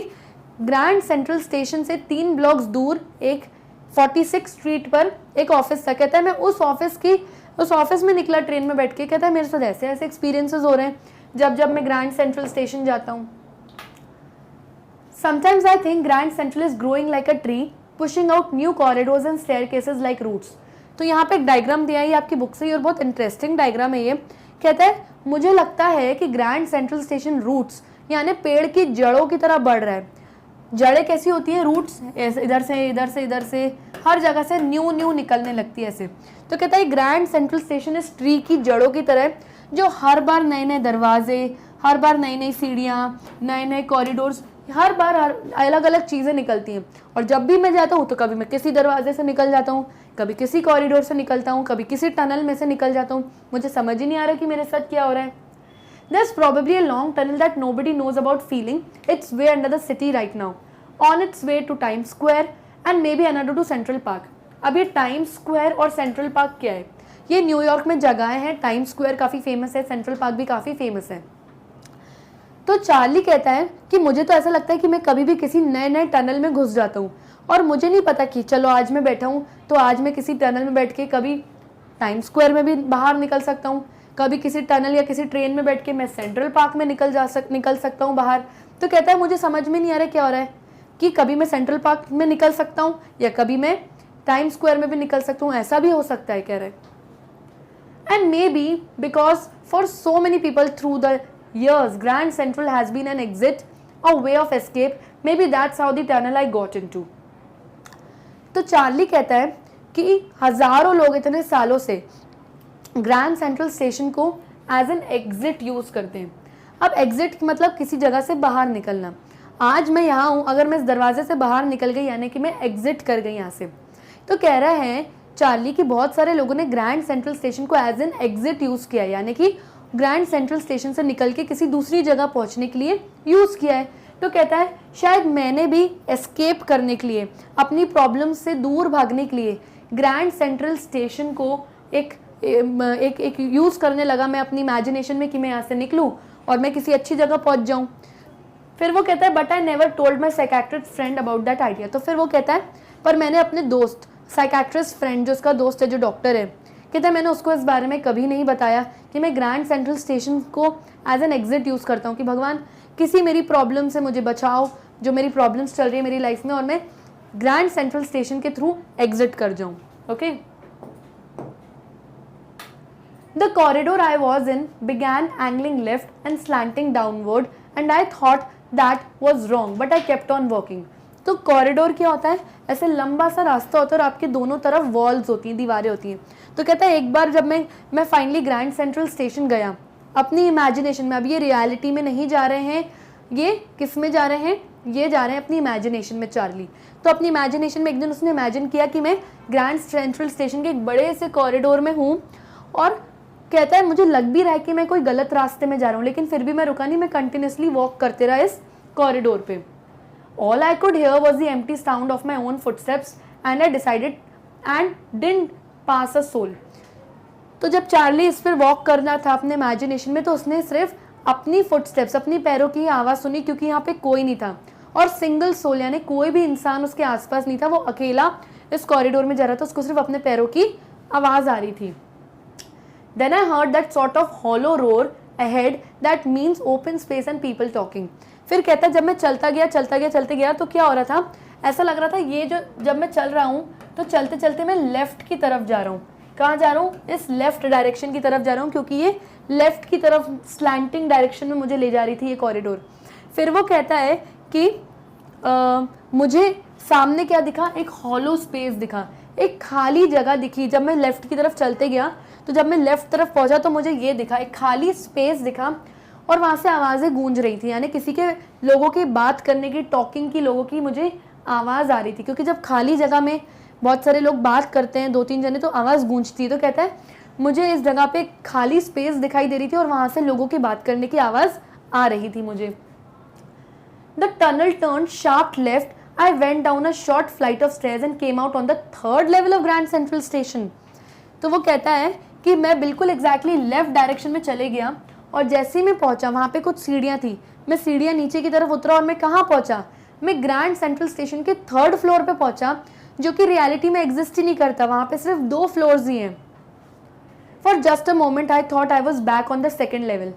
ग्रैंड सेंट्रल स्टेशन से 3 ब्लॉक्स दूर एक 46 स्ट्रीट पर एक ऑफिस था। कहता है मैं उस ऑफिस में निकला ट्रेन में बैठ के। कहता है मेरे साथ ऐसे ऐसे एक्सपीरियंसेस हो रहे हैं जब जब मैं ग्रैंड सेंट्रल स्टेशन जाता हूँ। Sometimes I think Grand Central is growing like a tree pushing out new corridors and staircases like roots. तो यहाँ पे एक डायग्राम दिया है, ये आपकी बुक से, और बहुत इंटरेस्टिंग डायग्राम है ये। कहता है मुझे लगता है कि ग्रैंड सेंट्रल स्टेशन रूट्स यानी पेड़ की जड़ों की तरह बढ़ रहा है। जड़ें कैसी होती हैं, रूट्स इधर से हर जगह से न्यू निकलने लगती है ऐसे। तो कहता है ग्रैंड सेंट्रल स्टेशन इस ट्री की जड़ों की तरह जो हर बार नए नए दरवाजे, हर बार नई नई सीढ़ियाँ, नए नए कॉरिडोर्स, हर बार अलग अलग चीज़ें निकलती हैं। और जब भी मैं जाता हूँ तो कभी मैं किसी दरवाजे से निकल जाता हूँ, कभी किसी कॉरिडोर से निकलता हूँ, कभी किसी टनल में से निकल जाता हूँ। मुझे समझ ही नहीं आ रहा कि मेरे साथ क्या हो रहा है। There's probably a long tunnel that nobody knows about feeling its way under the city right now, on its way to Times Square and maybe another to Central Park. अब ये टाइम्स स्क्वायर और सेंट्रल पार्क क्या है? ये न्यूयॉर्क में जगह है। टाइम्स स्क्वायर काफ़ी फेमस है, सेंट्रल पार्क भी काफ़ी फेमस है। तो चार्ली कहता है कि मुझे तो ऐसा लगता है कि मैं कभी भी किसी नए नए टनल में घुस जाता हूँ, और मुझे नहीं पता कि चलो आज मैं बैठा हूँ तो आज मैं किसी टनल में बैठ के कभी टाइम्स स्क्वायर में भी बाहर निकल सकता हूँ, कभी किसी टनल या किसी ट्रेन में बैठ के मैं सेंट्रल पार्क में निकल सकता हूँ बाहर। तो कहता है मुझे समझ में नहीं आ रहा क्या हो रहा है। कि कभी मैं सेंट्रल पार्क में निकल सकता हूँ या कभी मैं टाइम स्क्वायर में भी निकल सकता हूँ, ऐसा भी हो सकता है कह रहे। And may be because for so many people through the years Grand Central has been an exit, a way of escape, maybe that's how the tunnel I got into। तो चार्ली कहता है कि हजारों लोग इतने सालों से ग्रैंड सेंट्रल स्टेशन को एज एन एग्जिट यूज करते हैं। अब एग्जिट मतलब किसी जगह से बाहर निकलना। आज मैं यहाँ हूँ, अगर मैं इस दरवाजे से बाहर निकल गई यानी कि मैं एग्जिट कर गई यहाँ से। तो कह रहा है चार्ली कि बहुत सारे लोगों ने ग्रैंड सेंट्रल स्टेशन को एज एन एग्जिट यूज किया, यानी कि ग्रैंड सेंट्रल स्टेशन से निकल के किसी दूसरी जगह पहुंचने के लिए यूज किया है। तो कहता है शायद मैंने भी एस्केप करने के लिए, अपनी प्रॉब्लम से दूर भागने के लिए ग्रैंड सेंट्रल स्टेशन को एक यूज करने लगा मैं अपनी इमेजिनेशन में कि मैं यहाँ से निकलूं और मैं किसी अच्छी जगह पहुंच जाऊं। फिर वो कहता है but I never told my psychiatrist friend about that idea. तो फिर वो कहता है पर मैंने अपने दोस्त, साइकेट्रिस्ट फ्रेंड जो उसका दोस्त है जो डॉक्टर है, कहता है मैंने उसको इस बारे में कभी नहीं बताया कि मैं ग्रैंड सेंट्रल स्टेशन को एज एन एग्जिट यूज़ करता हूँ कि भगवान किसी मेरी प्रॉब्लम से मुझे बचाओ, जो मेरी प्रॉब्लम्स चल रही है मेरी लाइफ में, और मैं ग्रैंड सेंट्रल स्टेशन के थ्रू एग्जिट कर जाऊँ। Okay. The corridor I was in began angling left and slanting downward and I thought that was wrong but I kept on working. तो कॉरिडोर क्या होता है? ऐसे लंबा सा रास्ता होता है और आपके दोनों तरफ वॉल्स होती हैं, दीवारें होती हैं। तो कहता है एक बार जब मैं फाइनली ग्रैंड सेंट्रल स्टेशन गया अपनी इमेजिनेशन में, अब ये रियलिटी में नहीं जा रहे हैं, ये किस में जा रहे हैं? ये जा रहे हैं अपनी इमेजिनेशन में चार्ली। तो अपनी इमेजिनेशन में एक दिन उसने इमेजिन किया कि मैं ग्रैंड सेंट्रल स्टेशन के एक बड़े से कॉरिडोर में हूँ और कहता है मुझे लग भी रहा है कि मैं कोई गलत रास्ते में जा रहा हूँ, लेकिन फिर भी मैं रुका नहीं, मैं कंटिन्यूसली वॉक करते रहा इस कॉरिडोर पे। All I could hear was the empty sound of my own footsteps and I decided and didn't pass a soul। तो जब चार्ली इस पर वॉक करना था अपने इमेजिनेशन में तो उसने सिर्फ अपनी फुटस्टेप्स, अपनी पैरों की आवाज़ सुनी, क्योंकि यहाँ पे कोई नहीं था और सिंगल सोल यानी कोई भी इंसान उसके आसपास नहीं था। वो अकेला इस कॉरिडोर में जा रहा था, उसको सिर्फ अपने पैरों की आवाज़ आ रही थी। Then I heard that sort of hollow roar ahead that means open space and people talking। फिर कहता है जब मैं चलते गया तो क्या हो रहा था? ऐसा लग रहा था ये जो जब मैं चल रहा हूँ तो चलते चलते मैं लेफ्ट की तरफ जा रहा हूँ। कहाँ जा रहा हूँ? इस लेफ्ट डायरेक्शन की तरफ जा रहा हूँ, क्योंकि ये लेफ्ट की तरफ स्लैंटिंग डायरेक्शन में मुझे ले जा रही थी ये कॉरिडोर। फिर वो कहता है कि मुझे सामने क्या दिखा? एक हॉलो स्पेस दिखा, एक खाली जगह दिखी। जब मैं लेफ्ट की तरफ चलते गया तो जब मैं लेफ्ट तरफ पहुंचा तो मुझे ये दिखा, एक खाली स्पेस दिखा और वहाँ से आवाज़ें गूंज रही थी, यानी किसी के लोगों के बात करने की, टॉकिंग की, लोगों की मुझे आवाज़ आ रही थी, क्योंकि जब खाली जगह में बहुत सारे लोग बात करते हैं, 2-3 जने, तो आवाज़ गूंजती है। तो कहता है मुझे इस जगह पे खाली स्पेस दिखाई दे रही थी और वहाँ से लोगों की बात करने की आवाज़ आ रही थी मुझे। The tunnel turn sharp left I went down a short flight of stairs and came out on the 3rd level of grand Central station. तो वो कहता है कि मैं बिल्कुल एग्जैक्टली लेफ्ट डायरेक्शन में चले गया और जैसे ही मैं पहुंचा वहाँ पे कुछ सीढ़ियाँ थी, मैं सीढ़ियाँ नीचे की तरफ उतरा और मैं कहाँ पहुँचा? मैं ग्रैंड सेंट्रल स्टेशन के 3rd फ्लोर पे पहुँचा, जो कि रियलिटी में एग्जिस्ट ही नहीं करता, वहाँ पे सिर्फ 2 फ्लोर्स ही हैं। For just a moment I thought I was back on the 2nd level.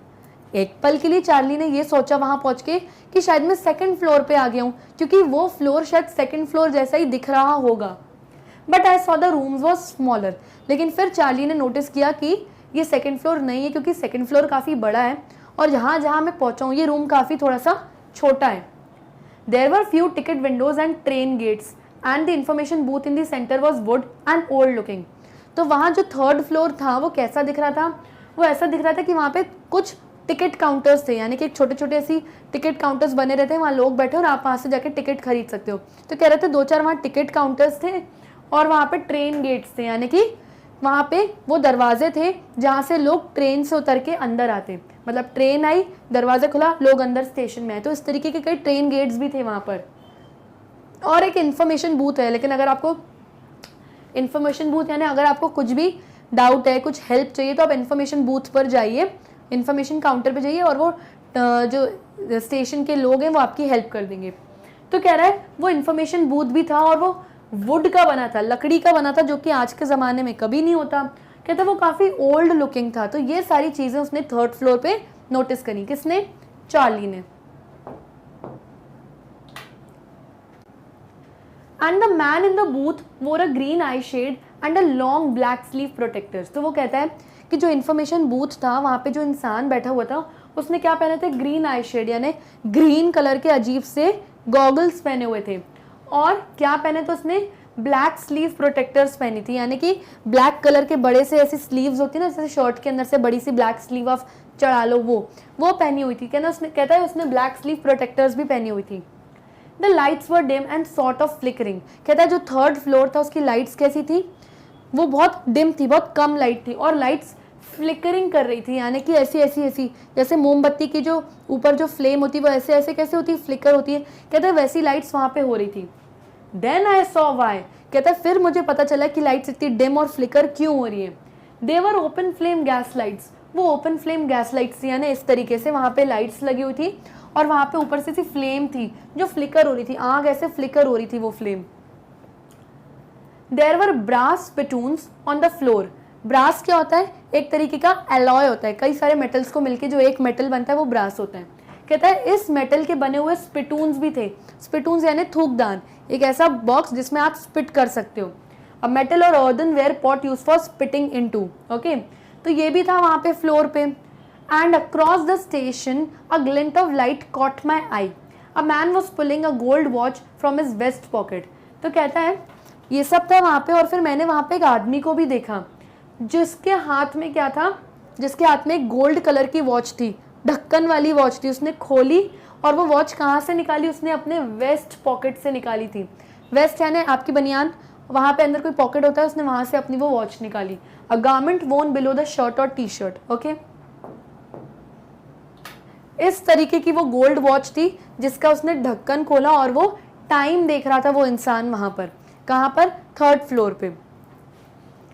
एक पल के लिए चार्ली ने ये सोचा वहाँ पहुँच के कि शायद मैं 2nd फ्लोर पे आ गया हूँ, क्योंकि वो फ्लोर शायद 2nd फ्लोर जैसा ही दिख रहा होगा। But I saw the rooms was smaller. लेकिन फिर चार्ली ने नोटिस किया कि ये 2nd फ्लोर नहीं है, क्योंकि 2nd फ्लोर काफ़ी बड़ा है और जहाँ मैं पहुँचा हूँ ये रूम काफ़ी थोड़ा सा छोटा है। There were few ticket windows and train gates and the information booth in the centre was wood and old looking. तो वहाँ जो 3rd फ्लोर था वो कैसा दिख रहा था? वो ऐसा दिख रहा था कि वहाँ पे कुछ टिकट काउंटर्स थे, यानी कि एक छोटे छोटे ऐसी टिकट काउंटर्स बने रहते हैं, वहाँ लोग बैठे और आप वहाँ से जाके टिकट खरीद सकते हो। तो कह रहे थे 2-4 वहाँ टिकट काउंटर्स थे और वहाँ पे ट्रेन गेट्स थे, यानी कि वहाँ पे वो दरवाजे थे जहाँ से लोग ट्रेन से उतर के अंदर आते, मतलब ट्रेन आई, दरवाज़ा खुला, लोग अंदर स्टेशन में आए। तो इस तरीके के कई ट्रेन गेट्स भी थे वहाँ पर। और एक इन्फॉर्मेशन बूथ है, लेकिन अगर आपको इन्फॉर्मेशन बूथ यानी अगर आपको कुछ भी डाउट है, कुछ हेल्प चाहिए, तो आप इन्फॉर्मेशन बूथ पर जाइए, इन्फॉर्मेशन काउंटर पे जाइए और वो जो स्टेशन के लोग हैं वो आपकी हेल्प कर देंगे। तो कह रहा है वो इन्फॉर्मेशन बूथ भी था और वो वुड का बना था, लकड़ी का बना था, जो कि आज के ज़माने में कभी नहीं होता। कहता वो काफ़ी ओल्ड लुकिंग था। तो ये सारी चीज़ें उसने 3rd फ्लोर पे नोटिस करी। किसने? चार्ली ने। And the man in the booth wore a green eye shade and a long black sleeve protectors. तो वो कहता है कि जो इन्फॉर्मेशन बूथ था वहाँ पे जो इंसान बैठा हुआ था उसने क्या पहने थे, ग्रीन आई शेड यानी ग्रीन कलर के अजीब से गॉगल्स पहने हुए थे, और क्या पहने थे उसने, ब्लैक स्लीव प्रोटेक्टर्स पहनी थी, यानी कि ब्लैक कलर के बड़े से ऐसी स्लीव्स होती है ना, जैसे शर्ट के अंदर से बड़ी सी ब्लैक स्लीव आप चढ़ा लो, वो पहनी हुई थी। कहता है उसने ब्लैक स्लीव प्रोटेक्टर्स भी पहनी हुई थी। The lights were dim and sort of flickering. कहता है जो थर्ड फ्लोर था उसकी लाइट्स कैसी थी, वो बहुत डिम थी, बहुत कम लाइट थी, और लाइट्स फ्लिकरिंग कर रही थी, यानी कि ऐसी जैसे मोमबत्ती की जो ऊपर जो फ्लेम होती है वो ऐसे ऐसे कैसे होती है, फ्लिकर होती है। कहता है वैसी लाइट्स वहाँ पे हो रही थी। Then I saw why. कहता है फिर मुझे पता चला कि लाइट्स इतनी डिम और फ्लिकर क्यों हो रही है। देवर ओपन फ्लेम गैस लाइट्स। वो ओपन फ्लेम गैस लाइट्स थी, यानी इस तरीके से वहाँ पे लाइट्स लगी हुई थी और वहाँ पे ऊपर से फ्लेम थी जो फ्लिकर हो रही थी, आग ऐसे फ्लिकर हो रही थी वो flame. There were brass spittoons on the floor. Brass क्या होता है, एक तरीके का एलॉय होता है, कई सारे मेटल्स को मिलके जो एक मेटल बनता है वो ब्रास होता है। कहता है इस मेटल के बने हुए स्पिटून्स भी थे। स्पिटून्स यानी थूकदान, एक ऐसा बॉक्स जिसमें आप स्पिट कर सकते हो। अ मेटल और earthen ware pot use for spitting into. Okay, तो ये भी था वहाँ पे फ्लोर पे। And across the station a glint of light caught my eye. A man was pulling a gold watch from his vest pocket. तो कहता है ये सब था वहाँ पे, और फिर मैंने वहाँ पे एक आदमी को भी देखा जिसके हाथ में क्या था, जिसके हाथ में एक गोल्ड कलर की वॉच थी, ढक्कन वाली वॉच थी। उसने खोली और वो वॉच कहाँ से निकाली, उसने अपने वेस्ट पॉकेट से निकाली थी। वेस्ट यानी आपकी बनियान, वहाँ पे अंदर कोई पॉकेट होता है, उसने वहाँ से अपनी वो वॉच निकाली। अ गारमेंट वोन बिलो द शर्ट और टी शर्ट। ओके, इस तरीके की वो गोल्ड वॉच थी जिसका उसने ढक्कन खोला और वो टाइम देख रहा था वो इंसान वहाँ पर। कहाँ पर, थर्ड फ्लोर पे।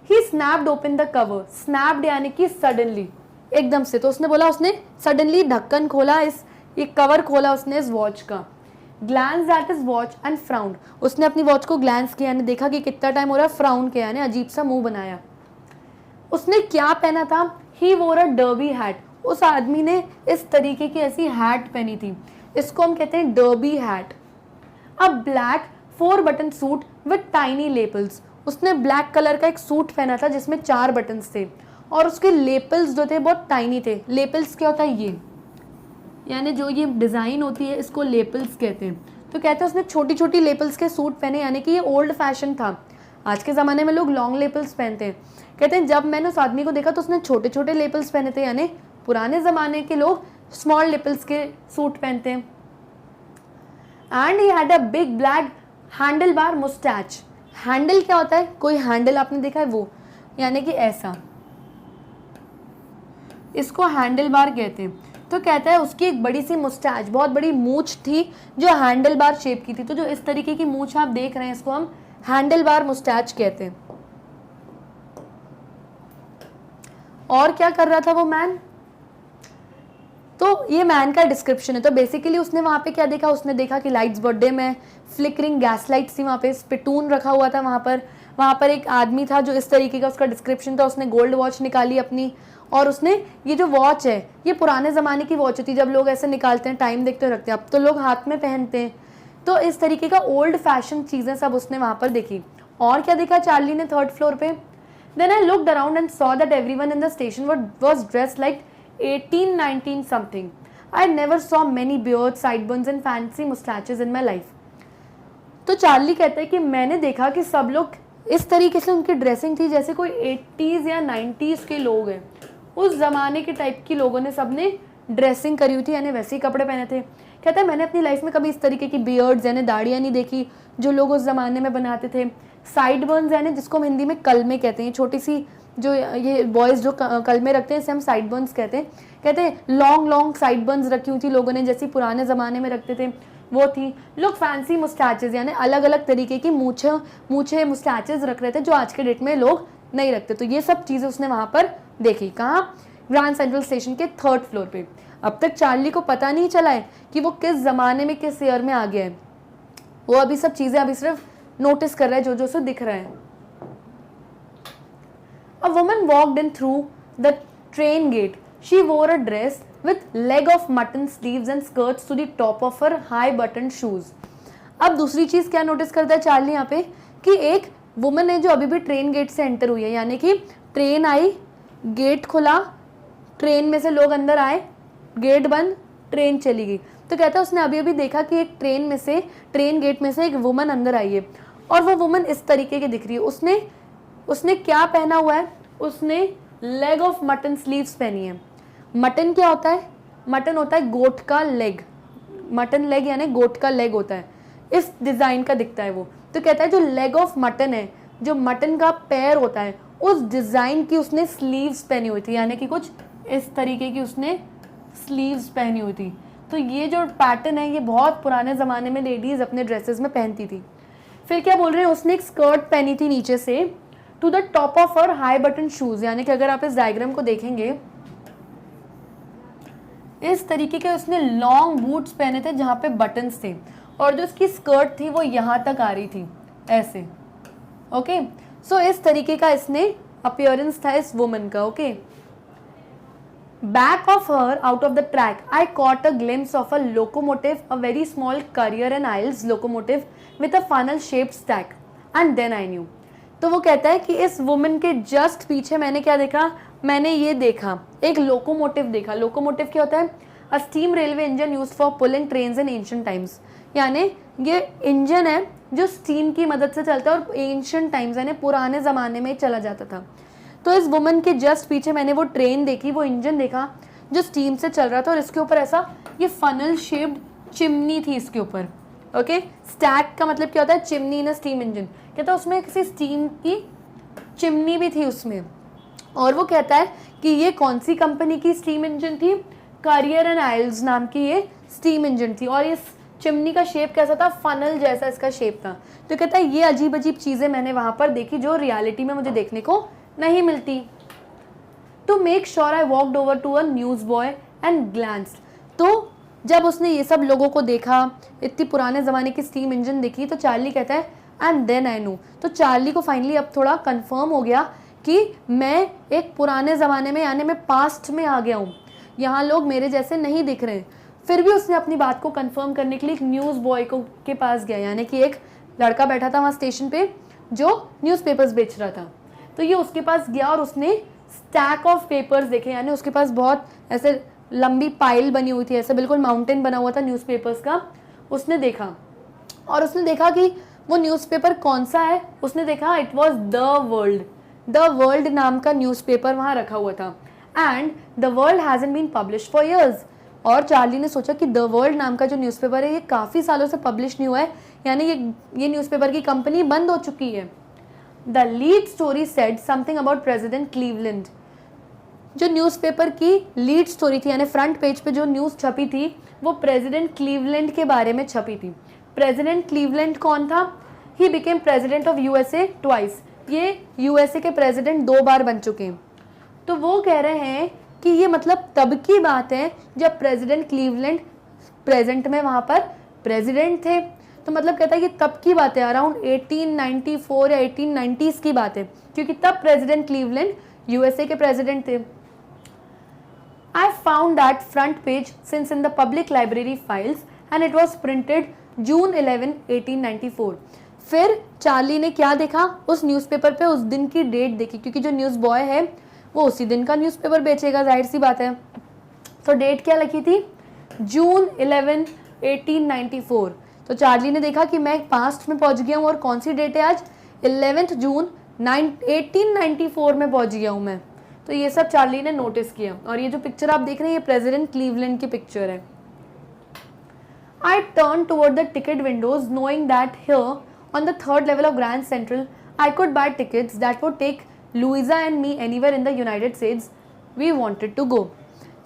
He snapped open the cover. Snapped यानी कि सडनली, एकदम से। तो उसने बोला उसने सडनली ढक्कन खोला, ये कवर खोला उसने इस वॉच का। Glance at his watch and frowned. उसने अपनी वॉच को ग्लैंस किया, यानी देखा कि कितना टाइम हो रहा है, फ्राउंड किया यानी अजीब सा मुंह बनाया। उसने क्या पहना था, ही वोर अ डर्बी हैट। उस आदमी ने इस तरीके की ऐसी हैट पहनी थी, इसको हम कहते हैं derby hat. A black 4 button suit with tiny lapels. उसने ब्लैक कलर का एक सूट पहना था जिसमें 4 बटन्स थे और उसके लेपल्स जो थे बहुत टाइनी थे। लेपल्स क्या होता है, ये यानी जो ये डिज़ाइन होती है इसको लेपल्स कहते हैं। तो कहते हैं उसने छोटी छोटी लेपल्स के सूट पहने, यानी कि ये ओल्ड फैशन था। आज के ज़माने में लोग लॉन्ग लेपल्स पहनते हैं। कहते हैं जब मैंने उस आदमी को देखा तो उसने छोटे छोटे लेपल्स पहने थे, यानी पुराने ज़माने के लोग स्मॉल लेपल्स के सूट पहनते हैं। And he had a big black handle bar moustache. Handle क्या होता है, कोई हैंडल आपने देखा है वो, यानी कि ऐसा, इसको हैंडल बार कहते हैं। तो कहता है उसकी एक बड़ी सी मुस्टैच, बहुत बड़ी मूछ थी जो हैंडल बार शेप की थी। तो जो इस तरीके की मूछ आप देख रहे हैं इसको हम हैंडल बार मुस्टैच कहते हैं। और क्या कर रहा था वो मैन, तो ये मैन का डिस्क्रिप्शन है। तो बेसिकली उसने वहाँ पे क्या देखा, उसने देखा कि लाइट्स बहुत डिम है, फ्लिकरिंग गैस लाइट्स थी, वहाँ पे स्पिटून रखा हुआ था वहाँ पर एक आदमी था जो इस तरीके का उसका डिस्क्रिप्शन था। उसने गोल्ड वॉच निकाली अपनी, और उसने ये जो वॉच है ये पुराने ज़माने की वॉच होती है, जब लोग ऐसे निकालते हैं टाइम देखते रखते हैं, अब तो लोग हाथ में पहनते हैं। तो इस तरीके का ओल्ड फैशन चीज़ें सब उसने वहाँ पर देखी। और क्या देखा चार्ली ने थर्ड फ्लोर पे, then I looked around and saw that everyone in the station was dressed like 18-19 something. I never saw many beards, sideburns and fancy mustaches in my life. तो चार्ली कहता है कि मैंने देखा कि सब लोग इस तरीके से उनकी ड्रेसिंग थी जैसे कोई 80s या 90s के लोग हैं। उस ज़माने के टाइप की लोगों ने सबने ड्रेसिंग करी हुई थी, यानी वैसे ही कपड़े पहने थे। कहता है मैंने अपनी लाइफ में कभी इस तरीके की बियर्ड्स यानी दाढ़ियाँ नहीं देखी जो लोग उस ज़माने में बनाते थे। साइडबर्न्स यानी जिसको हम हिंदी में कलमे कहते हैं, छोटी सी जो ये बॉयज़ जो कलमे रखते हैं इसे हम साइडबर्न्स कहते हैं। कहते हैं लॉन्ग साइडबर्न्स रखी हुई थी लोगों ने, जैसी पुराने ज़माने में रखते थे वो थी। लोग फैंसी मुस्टैचेस यानी अलग अलग तरीके की मूछे मुस्टैचेस रख रहे थे जो आज के डेट में लोग नहीं रखते। तो ये सब चीज़ें उसने वहाँ पर देखी। कहाँ, ग्रैंड सेंट्रल स्टेशन के थर्ड फ्लोर पे। अब तक चार्ली को पता नहीं चला है कि वो किस ज़माने में किस ईयर में आ गया है। वो अभी सब चीज़ें अभी सिर्फ नोटिस कर रहा है जो जो उसे दिख रहा है। A woman walked in through the train gate. She wore a dress with leg of mutton sleeves and skirts to the top of her high buttoned shoes. अब दूसरी चीज़ क्या नोटिस करता है चार्ली यहाँ पे, कि एक वुमन है जो अभी भी ट्रेन गेट से एंटर हुई है, यानी कि ट्रेन आई, गेट खुला, ट्रेन में से लोग अंदर आए, गेट बंद, ट्रेन चली गई। तो कहता है उसने अभी अभी देखा कि एक ट्रेन गेट में से एक वुमन अंदर आई है और वो वुमन इस तरीके की दिख रही है। उसने क्या पहना हुआ है, उसने लेग ऑफ मटन स्लीव्स पहनी है। मटन क्या होता है? मटन होता है गोट का लेग, मटन लेग यानी गोट का लेग होता है, इस डिज़ाइन का दिखता है वो। तो कहता है जो लेग ऑफ मटन है, जो मटन का पैर होता है, उस डिज़ाइन की उसने स्लीव्स पहनी हुई थी, यानी कि कुछ इस तरीके की उसने स्लीव्स पहनी हुई थी। तो ये जो पैटर्न है ये बहुत पुराने ज़माने में लेडीज़ अपने ड्रेसेस में पहनती थी। फिर क्या बोल रहे हैं, उसने एक स्कर्ट पहनी थी नीचे से to the top of her high button shoes, यानी कि अगर आप इस डायग्राम को देखेंगे इस तरीके के उसने लॉन्ग बूट्स पहने थे जहाँ पे बटन्स थे, और जो उसकी स्कर्ट थी वो यहाँ तक आ रही थी ऐसे। ओके, सो इस तरीके का इसने अपीयरेंस था इस वुमन का। Okay, back of her out of the track I caught a glimpse of a locomotive, a very small Currier and Isles locomotive with a funnel shaped stack, and then I knew। तो वो कहता है कि इस वुमन के जस्ट पीछे मैंने क्या देखा, मैंने ये देखा, एक लोकोमोटिव देखा। लोकोमोटिव क्या होता है? A steam railway engine used for pulling trains in ancient times, यानी ये इंजन है जो स्टीम की मदद से चलता है और एंशिएंट टाइम्स यानी पुराने ज़माने में चला जाता था। तो इस वुमन के जस्ट पीछे मैंने वो ट्रेन देखी, वो इंजन देखा जो स्टीम से चल रहा था, और इसके ऊपर ऐसा ये फनल शेप्ड चिमनी थी इसके ऊपर। ओके, स्टैक का मतलब क्या होता है? चिमनी इन अ स्टीम इंजन। कहता है उसमें किसी स्टीम की चिमनी भी थी उसमें, और वो कहता है कि ये कौन सी कंपनी की स्टीम इंजन थी? करियर एंड आइल्स नाम की ये स्टीम इंजन थी, और इस चिमनी का शेप कैसा था? फनल जैसा इसका शेप था। तो कहता है ये अजीब अजीब चीज़ें मैंने वहाँ पर देखी जो रियलिटी में मुझे देखने को नहीं मिलती। To make sure I walked over to a newsboy and glanced. तो जब उसने ये सब लोगों को देखा, इतनी पुराने ज़माने की स्टीम इंजन देखी, तो चार्ली कहता है एंड देन आई नो। तो चार्ली को फाइनली अब थोड़ा कंफर्म हो गया कि मैं एक पुराने ज़माने में, यानी मैं पास्ट में आ गया हूँ, यहाँ लोग मेरे जैसे नहीं दिख रहे हैं। फिर भी उसने अपनी बात को कंफर्म करने के लिए एक न्यूज़ बॉय के पास गया, यानी कि एक लड़का बैठा था वहाँ स्टेशन पे जो न्यूज़पेपर्स बेच रहा था। तो ये उसके पास गया और उसने स्टैक ऑफ पेपर्स देखे, यानी उसके पास बहुत ऐसे लंबी पाइल बनी हुई थी, ऐसे बिल्कुल माउंटेन बना हुआ था न्यूज़पेपर्स का। उसने देखा और उसने देखा कि वो न्यूज़पेपर कौन सा है। उसने देखा इट वॉज द वर्ल्ड नाम का न्यूज़पेपर वहाँ रखा हुआ था, and the World hasn't been publish for years. और चार्ली ने सोचा कि द वर्ल्ड नाम का जो न्यूज़पेपर है ये काफ़ी सालों से पब्लिश नहीं हुआ है, यानी ये न्यूज़पेपर की कंपनी बंद हो चुकी है। The lead story said something about president Cleveland. जो न्यूज़पेपर की लीड स्टोरी थी, यानी फ्रंट पेज पे जो न्यूज़ छपी थी, वो प्रेसिडेंट क्लीवलैंड के बारे में छपी थी। प्रेसिडेंट क्लीवलैंड कौन था? He became president of USA twice. ये यूएसए के प्रेसिडेंट 2 बार बन चुके हैं। तो वो कह रहे हैं कि ये मतलब तब की बात है जब प्रेसिडेंट क्लीवलैंड प्रेजेंट में वहाँ पर प्रेसिडेंट थे। तो मतलब कहता है कि तब की बात है, अराउंड 1894 या 1890s की बात है, क्योंकि तब प्रेसिडेंट क्लीवलैंड यूएसए के प्रेसिडेंट थे। I found that front page since in the public library files and it was printed June 11, 1894। फिर चार्ली ने क्या देखा? उस न्यूज़पेपर पे उस दिन की डेट देखी, क्योंकि जो न्यूज़ बॉय है वो उसी दिन का न्यूज़पेपर बेचेगा, जाहिर सी बात है। तो डेट क्या लिखी थी? जून 11, 1894। तो चार्ली ने देखा कि मैं पास्ट में पहुंच गया हूँ, और कौन सी डेट है आज? 11 जून 1894 में पहुंच गया हूँ मैं। तो ये सब चार्ली ने नोटिस किया, और ये जो पिक्चर आप देख रहे हैं ये प्रेसिडेंट क्लीवलैंड की पिक्चर है। I turned toward the ticket windows knowing that here on the 3rd level of Grand Central I could buy tickets that would take Louisa and me anywhere in the United States we wanted to go।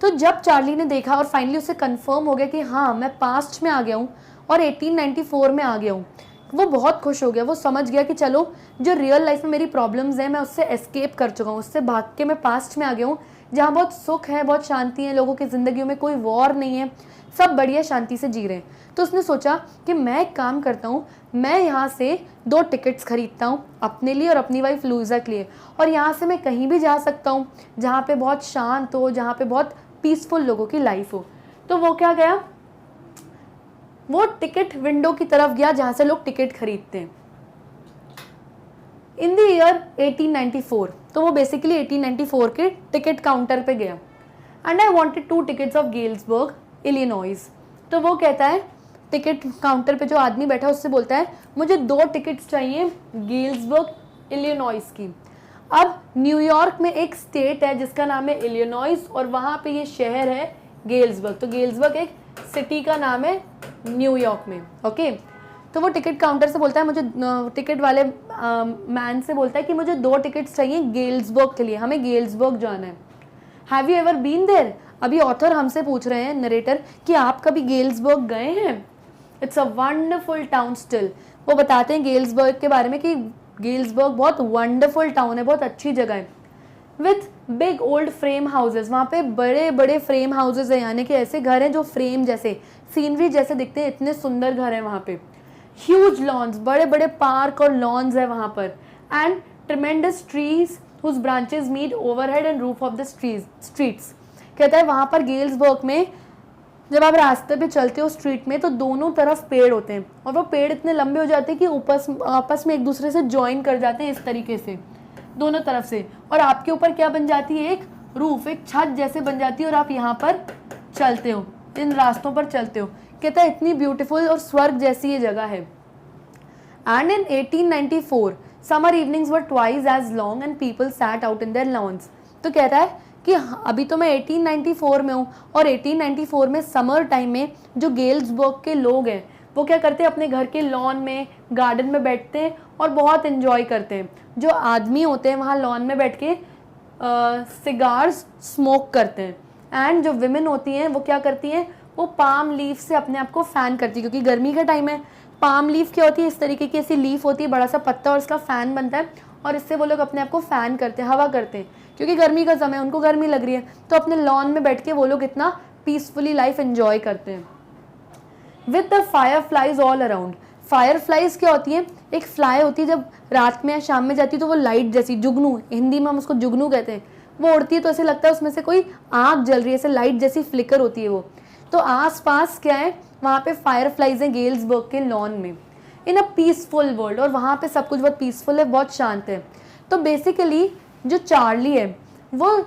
तो जब चार्ली ने देखा और फाइनली उसे कंफर्म हो गया कि हाँ मैं पास्ट में आ गया हूँ और 1894 में आ गया हूँ, वो बहुत खुश हो गया। वो समझ गया कि चलो जो रियल लाइफ में मेरी प्रॉब्लम्स हैं मैं उससे एस्केप कर चुका हूँ, उससे भाग के मैं पास्ट में आ गया हूँ जहाँ बहुत सुख है, बहुत शांति है, लोगों की ज़िंदगियों में कोई वॉर नहीं है, सब बढ़िया शांति से जी रहे हैं। तो उसने सोचा कि मैं एक काम करता हूँ, मैं यहाँ से 2 टिकट्स खरीदता हूँ अपने लिए और अपनी वाइफ लुइजा के लिए, और यहाँ से मैं कहीं भी जा सकता हूँ जहाँ पे बहुत शांत हो, जहाँ पे बहुत पीसफुल लोगों की लाइफ हो। तो वो क्या गया, वो टिकट विंडो की तरफ गया जहां से लोग टिकट खरीदते हैं। इन द ईयर 1894, तो वो बेसिकली 1894 के टिकट काउंटर पे गया। And I wanted 2 tickets of Galesburg Illinois. तो वो कहता है, टिकट काउंटर पे जो आदमी बैठा है उससे बोलता है मुझे 2 टिकट्स चाहिए गेल्सबर्ग इलिनॉइस की। अब न्यूयॉर्क में एक स्टेट है जिसका नाम है इलिनॉइस और वहाँ पे ये शहर है गेल्सबर्ग। तो गेल्सबर्ग एक सिटी का नाम है न्यूयॉर्क में। ओके, तो वो टिकट काउंटर से बोलता है, मुझे टिकट वाले मैन से बोलता है कि मुझे 2 टिकट्स चाहिए गेल्सबर्ग के लिए, हमें गेल्सबर्ग जाना है। Have you ever been there? अभी ऑथर हमसे पूछ रहे हैं, नरेटर, कि आप कभी गेल्सबर्ग गए हैं? It's a wonderful town still. वो बताते हैं गेल्सबर्ग के बारे में कि गेल्सबर्ग बहुत वंडरफुल टाउन है, बहुत अच्छी जगह है। With big old frame houses, वहाँ पे बड़े बड़े फ्रेम हाउसेज है, यानी कि ऐसे घर हैं जो फ्रेम जैसे, सीनरी जैसे दिखते हैं, इतने सुंदर घर हैं वहाँ पे। ह्यूज लॉन्स, बड़े बड़े पार्क और लॉन्स है वहाँ पर। And tremendous trees whose branches meet overhead and roof of the streets. कहता है वहाँ पर गेल्सबर्ग में जब आप रास्ते पे चलते हो स्ट्रीट में तो दोनों तरफ पेड़ होते हैं और वो पेड़ इतने लंबे हो जाते हैं कि आपस में एक दूसरे से ज्वाइन कर जाते हैं इस तरीके से दोनों तरफ से, और आपके ऊपर क्या बन जाती है, एक रूफ, एक छत जैसे बन जाती है और आप यहाँ पर चलते हो, इन रास्तों पर चलते हो। कहता है इतनी ब्यूटीफुल और स्वर्ग जैसी ये जगह है। And in 1894 summer evenings were twice as long and people sat out in their lawns. तो कहता है कि अभी तो मैं 1894 में हूँ और 1894 में समर टाइम में जो गेल्सबर्ग के लोग हैं वो क्या करते हैं, अपने घर के लॉन में, गार्डन में बैठते हैं और बहुत एंजॉय करते हैं। जो आदमी होते हैं वहाँ लॉन में बैठ के सिगार्स स्मोक करते हैं। एंड जो विमेन होती हैं वो क्या करती हैं, वो पाम लीफ से अपने आप को फैन करती है, क्योंकि गर्मी का टाइम है। पाम लीफ क्या होती है, इस तरीके की ऐसी लीफ होती है, बड़ा सा पत्ता और इसका फैन बनता है और इससे वो लोग अपने आप को फैन करते हैं, हवा करते हैं, क्योंकि गर्मी का समय, उनको गर्मी लग रही है, तो अपने लॉन में बैठ के वो लोग इतना पीसफुली लाइफ एंजॉय करते हैं। With the fire flies all around. Fire flies क्या होती है, एक फ्लाई होती है जब रात में या शाम में जाती है तो वो लाइट जैसी, जुगनू, हिंदी में हम उसको जुगनू कहते हैं, वो उड़ती है तो ऐसे लगता है उसमें से कोई आग जल रही है, ऐसे लाइट जैसी फ्लिकर होती है वो। तो आस पास क्या है, वहाँ पे फायर फ्लाइज हैं गेल्सबर्ग के लॉन में, इन अ पीसफुल वर्ल्ड, और वहाँ पे सब कुछ बहुत पीसफुल है, बहुत शांत है। तो बेसिकली जो चार्ली है वो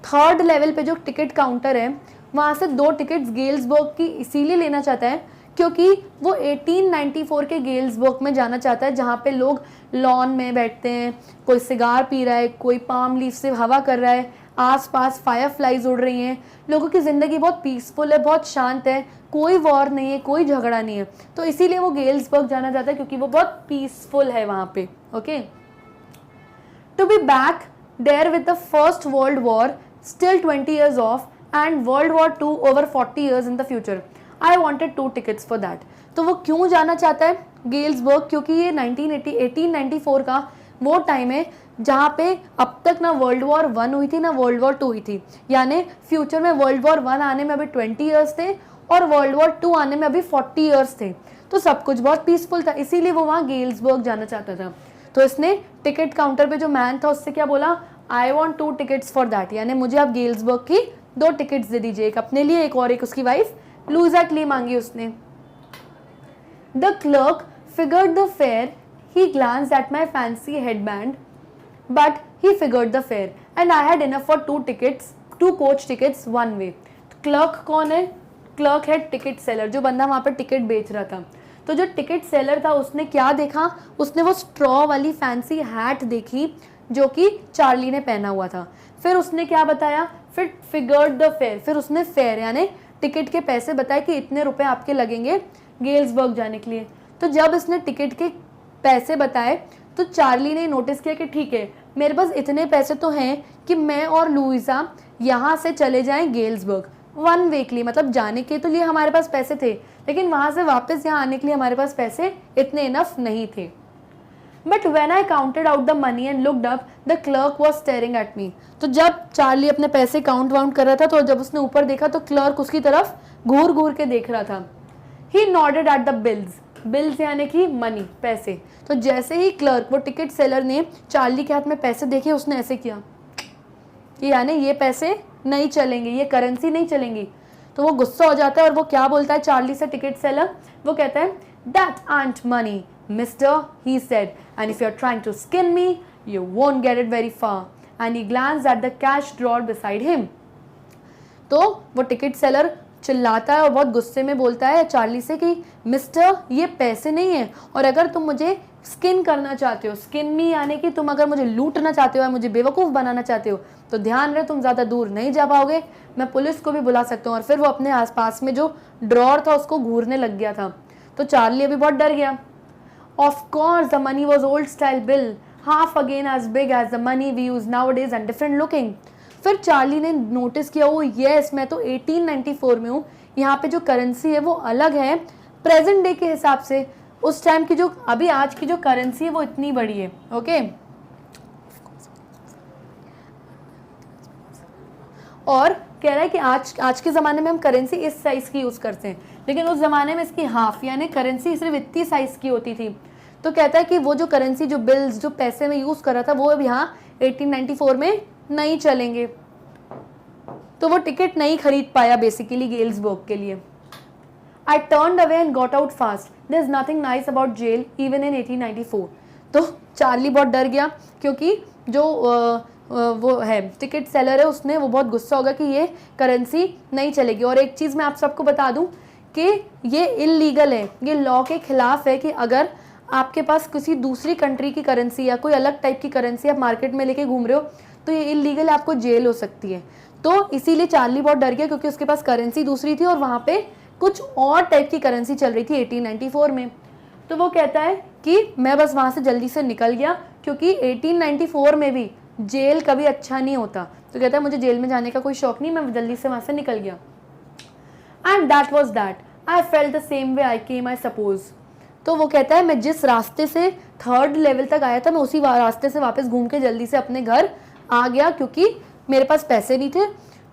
3rd लेवल पे जो टिकट काउंटर है वहाँ से 2 टिकट्स गेल्सबर्ग की इसीलिए लेना चाहता है क्योंकि वो 1894 के गेल्सबर्ग में जाना चाहता है जहाँ पे लोग लॉन में बैठते हैं, कोई सिगार पी रहा है, कोई पाम लीफ से हवा कर रहा है, आसपास फायर फ्लाइज उड़ रही हैं, लोगों की ज़िंदगी बहुत पीसफुल है, बहुत शांत है, कोई वॉर नहीं है, कोई झगड़ा नहीं है। तो इसीलिए वो गेल्सबर्ग जाना चाहता है क्योंकि वो बहुत पीसफुल है वहाँ पे। Okay, to be back there with the first World War still 20 years off and World War II over 40 years in the future. I wanted 2 tickets for that. तो वो क्यों जाना चाहता है गेल्सबर्ग, क्योंकि ये 1894 का वो टाइम है जहाँ पे अब तक ना World War I हुई थी ना World War II हुई थी, यानी फ्यूचर में World War I आने में अभी 20 years थे और World War II आने में अभी 40 years थे। तो सब कुछ बहुत पीसफुल था, इसीलिए वो वहाँ गेल्सबर्ग जाना चाहता था। तो इसने टिकट काउंटर पे जो मैन था उससे क्या बोला, I want 2 tickets for that, यानी मुझे आप गेल्सबर्ग की 2 टिकट्स दे दीजिए, एक अपने लिए, एक और एक उसकी वाइफ लुइजा के लिए मांगी उसने। The clerk figured the fair, he glanced at my fancy headband but he figured the fair and I had enough for 2 coach tickets one way. Clerk कौन है, क्लर्क है टिकट सेलर, जो बंदा वहाँ पर टिकट बेच रहा था। तो जो टिकट सेलर था उसने क्या देखा, उसने वो स्ट्रॉ वाली फैंसी हैट देखी जो कि चार्ली ने पहना हुआ था। फिर उसने क्या बताया, फिर फिगर्ड द फेयर, फिर उसने फेयर यानी टिकट के पैसे बताए कि इतने रुपए आपके लगेंगे गेल्सबर्ग जाने के लिए। तो जब इसने टिकट के पैसे बताए तो चार्ली ने नोटिस किया कि ठीक है, मेरे पास इतने पैसे तो हैं कि मैं और लुइजा यहाँ से चले जाएं गेल्सबर्ग वन वे के लिए, मतलब जाने के तो लिए हमारे पास पैसे थे, लेकिन वहाँ से वापस यहाँ आने के लिए हमारे पास पैसे इतने इनफ नहीं थे। But when I counted out the money and looked up the clerk was staring at me. तो जब चार्ली अपने पैसे काउंट वाउंट कर रहा था तो जब उसने ऊपर देखा तो क्लर्क उसकी तरफ घूर घूर के देख रहा था। He nodded at the bills, bills यानी कि मनी, पैसे। तो जैसे ही क्लर्क, वो टिकट सेलर ने चार्ली के हाथ में पैसे देखे, उसने ऐसे किया कि यानी ये पैसे नहीं चलेंगे, ये करेंसी नहीं चलेंगी। तो वो गुस्सा हो जाता है और वो क्या बोलता है चार्ली से टिकट सेलर, वो कहता है that ain't money mister, he said, and if you are trying to skin me you won't get it very far, and he glanced at the cash drawer beside him. तो वो टिकट सेलर चिल्लाता है और बहुत गुस्से में बोलता है चार्ली से कि मिस्टर ये पैसे नहीं है, और अगर तुम मुझे स्किन करना चाहते हो, स्किन मी यानी कि तुम अगर मुझे लूटना चाहते हो या मुझे बेवकूफ़ बनाना चाहते हो तो ध्यान रहे तुम ज़्यादा दूर नहीं जा पाओगे, मैं पुलिस को भी बुला सकता हूँ। और फिर वो अपने आसपास में जो ड्रॉअर था उसको घूरने लग गया था। तो चार्ली अभी बहुत डर गया। Of course the money was old style bill, half again as big as the money we use nowadays and different looking. फिर चार्ली ने नोटिस किया, ओ यस मैं तो 1894 में हूँ, यहाँ पे जो करेंसी है वो अलग है प्रेजेंट डे के हिसाब से। उस टाइम की जो अभी आज की जो करेंसी है वो इतनी बड़ी है। ओके, और कह रहा है कि आज के ज़माने में हम करेंसी इस साइज़ की यूज़ करते हैं, लेकिन उस ज़माने में इसकी हाफ यानी करेंसी सिर्फ इतनी साइज़ की होती थी। तो कहता है कि वो जो करेंसी, जो बिल्स, जो पैसे में यूज़ कर रहा था वो अब यहाँ 1894 में नहीं चलेंगे। तो वो टिकट नहीं खरीद पाया बेसिकली गेल्सबर्ग के लिए। I turned away and got out fast. There's nothing nice about jail even in 1894. तो चार्ली बहुत डर गया क्योंकि जो वो है टिकट सेलर है उसने वो बहुत गुस्सा होगा कि ये करेंसी नहीं चलेगी। और एक चीज़ मैं आप सबको बता दूं कि ये इलीगल है, ये लॉ के खिलाफ है कि अगर आपके पास किसी दूसरी कंट्री की करेंसी या कोई अलग टाइप की करेंसी आप मार्केट में लेके घूम रहे हो तो ये इलीगल है, आपको जेल हो सकती है। तो इसीलिए चार्ली बहुत डर गया क्योंकि उसके पास करेंसी दूसरी थी और वहाँ पे कुछ और टाइप की करेंसी चल रही थी 1894 में। तो वो कहता है कि मैं बस वहाँ से जल्दी से निकल गया क्योंकि 1894 में भी जेल कभी अच्छा नहीं होता। तो कहता है मुझे जेल में जाने का कोई शौक नहीं, मैं जल्दी से वहाँ से निकल गया। And that was that, I felt the same way I came I suppose. तो वो कहता है मैं जिस रास्ते से 3rd लेवल तक आया था मैं उसी रास्ते से वापस घूम के जल्दी से अपने घर आ गया क्योंकि मेरे पास पैसे नहीं थे।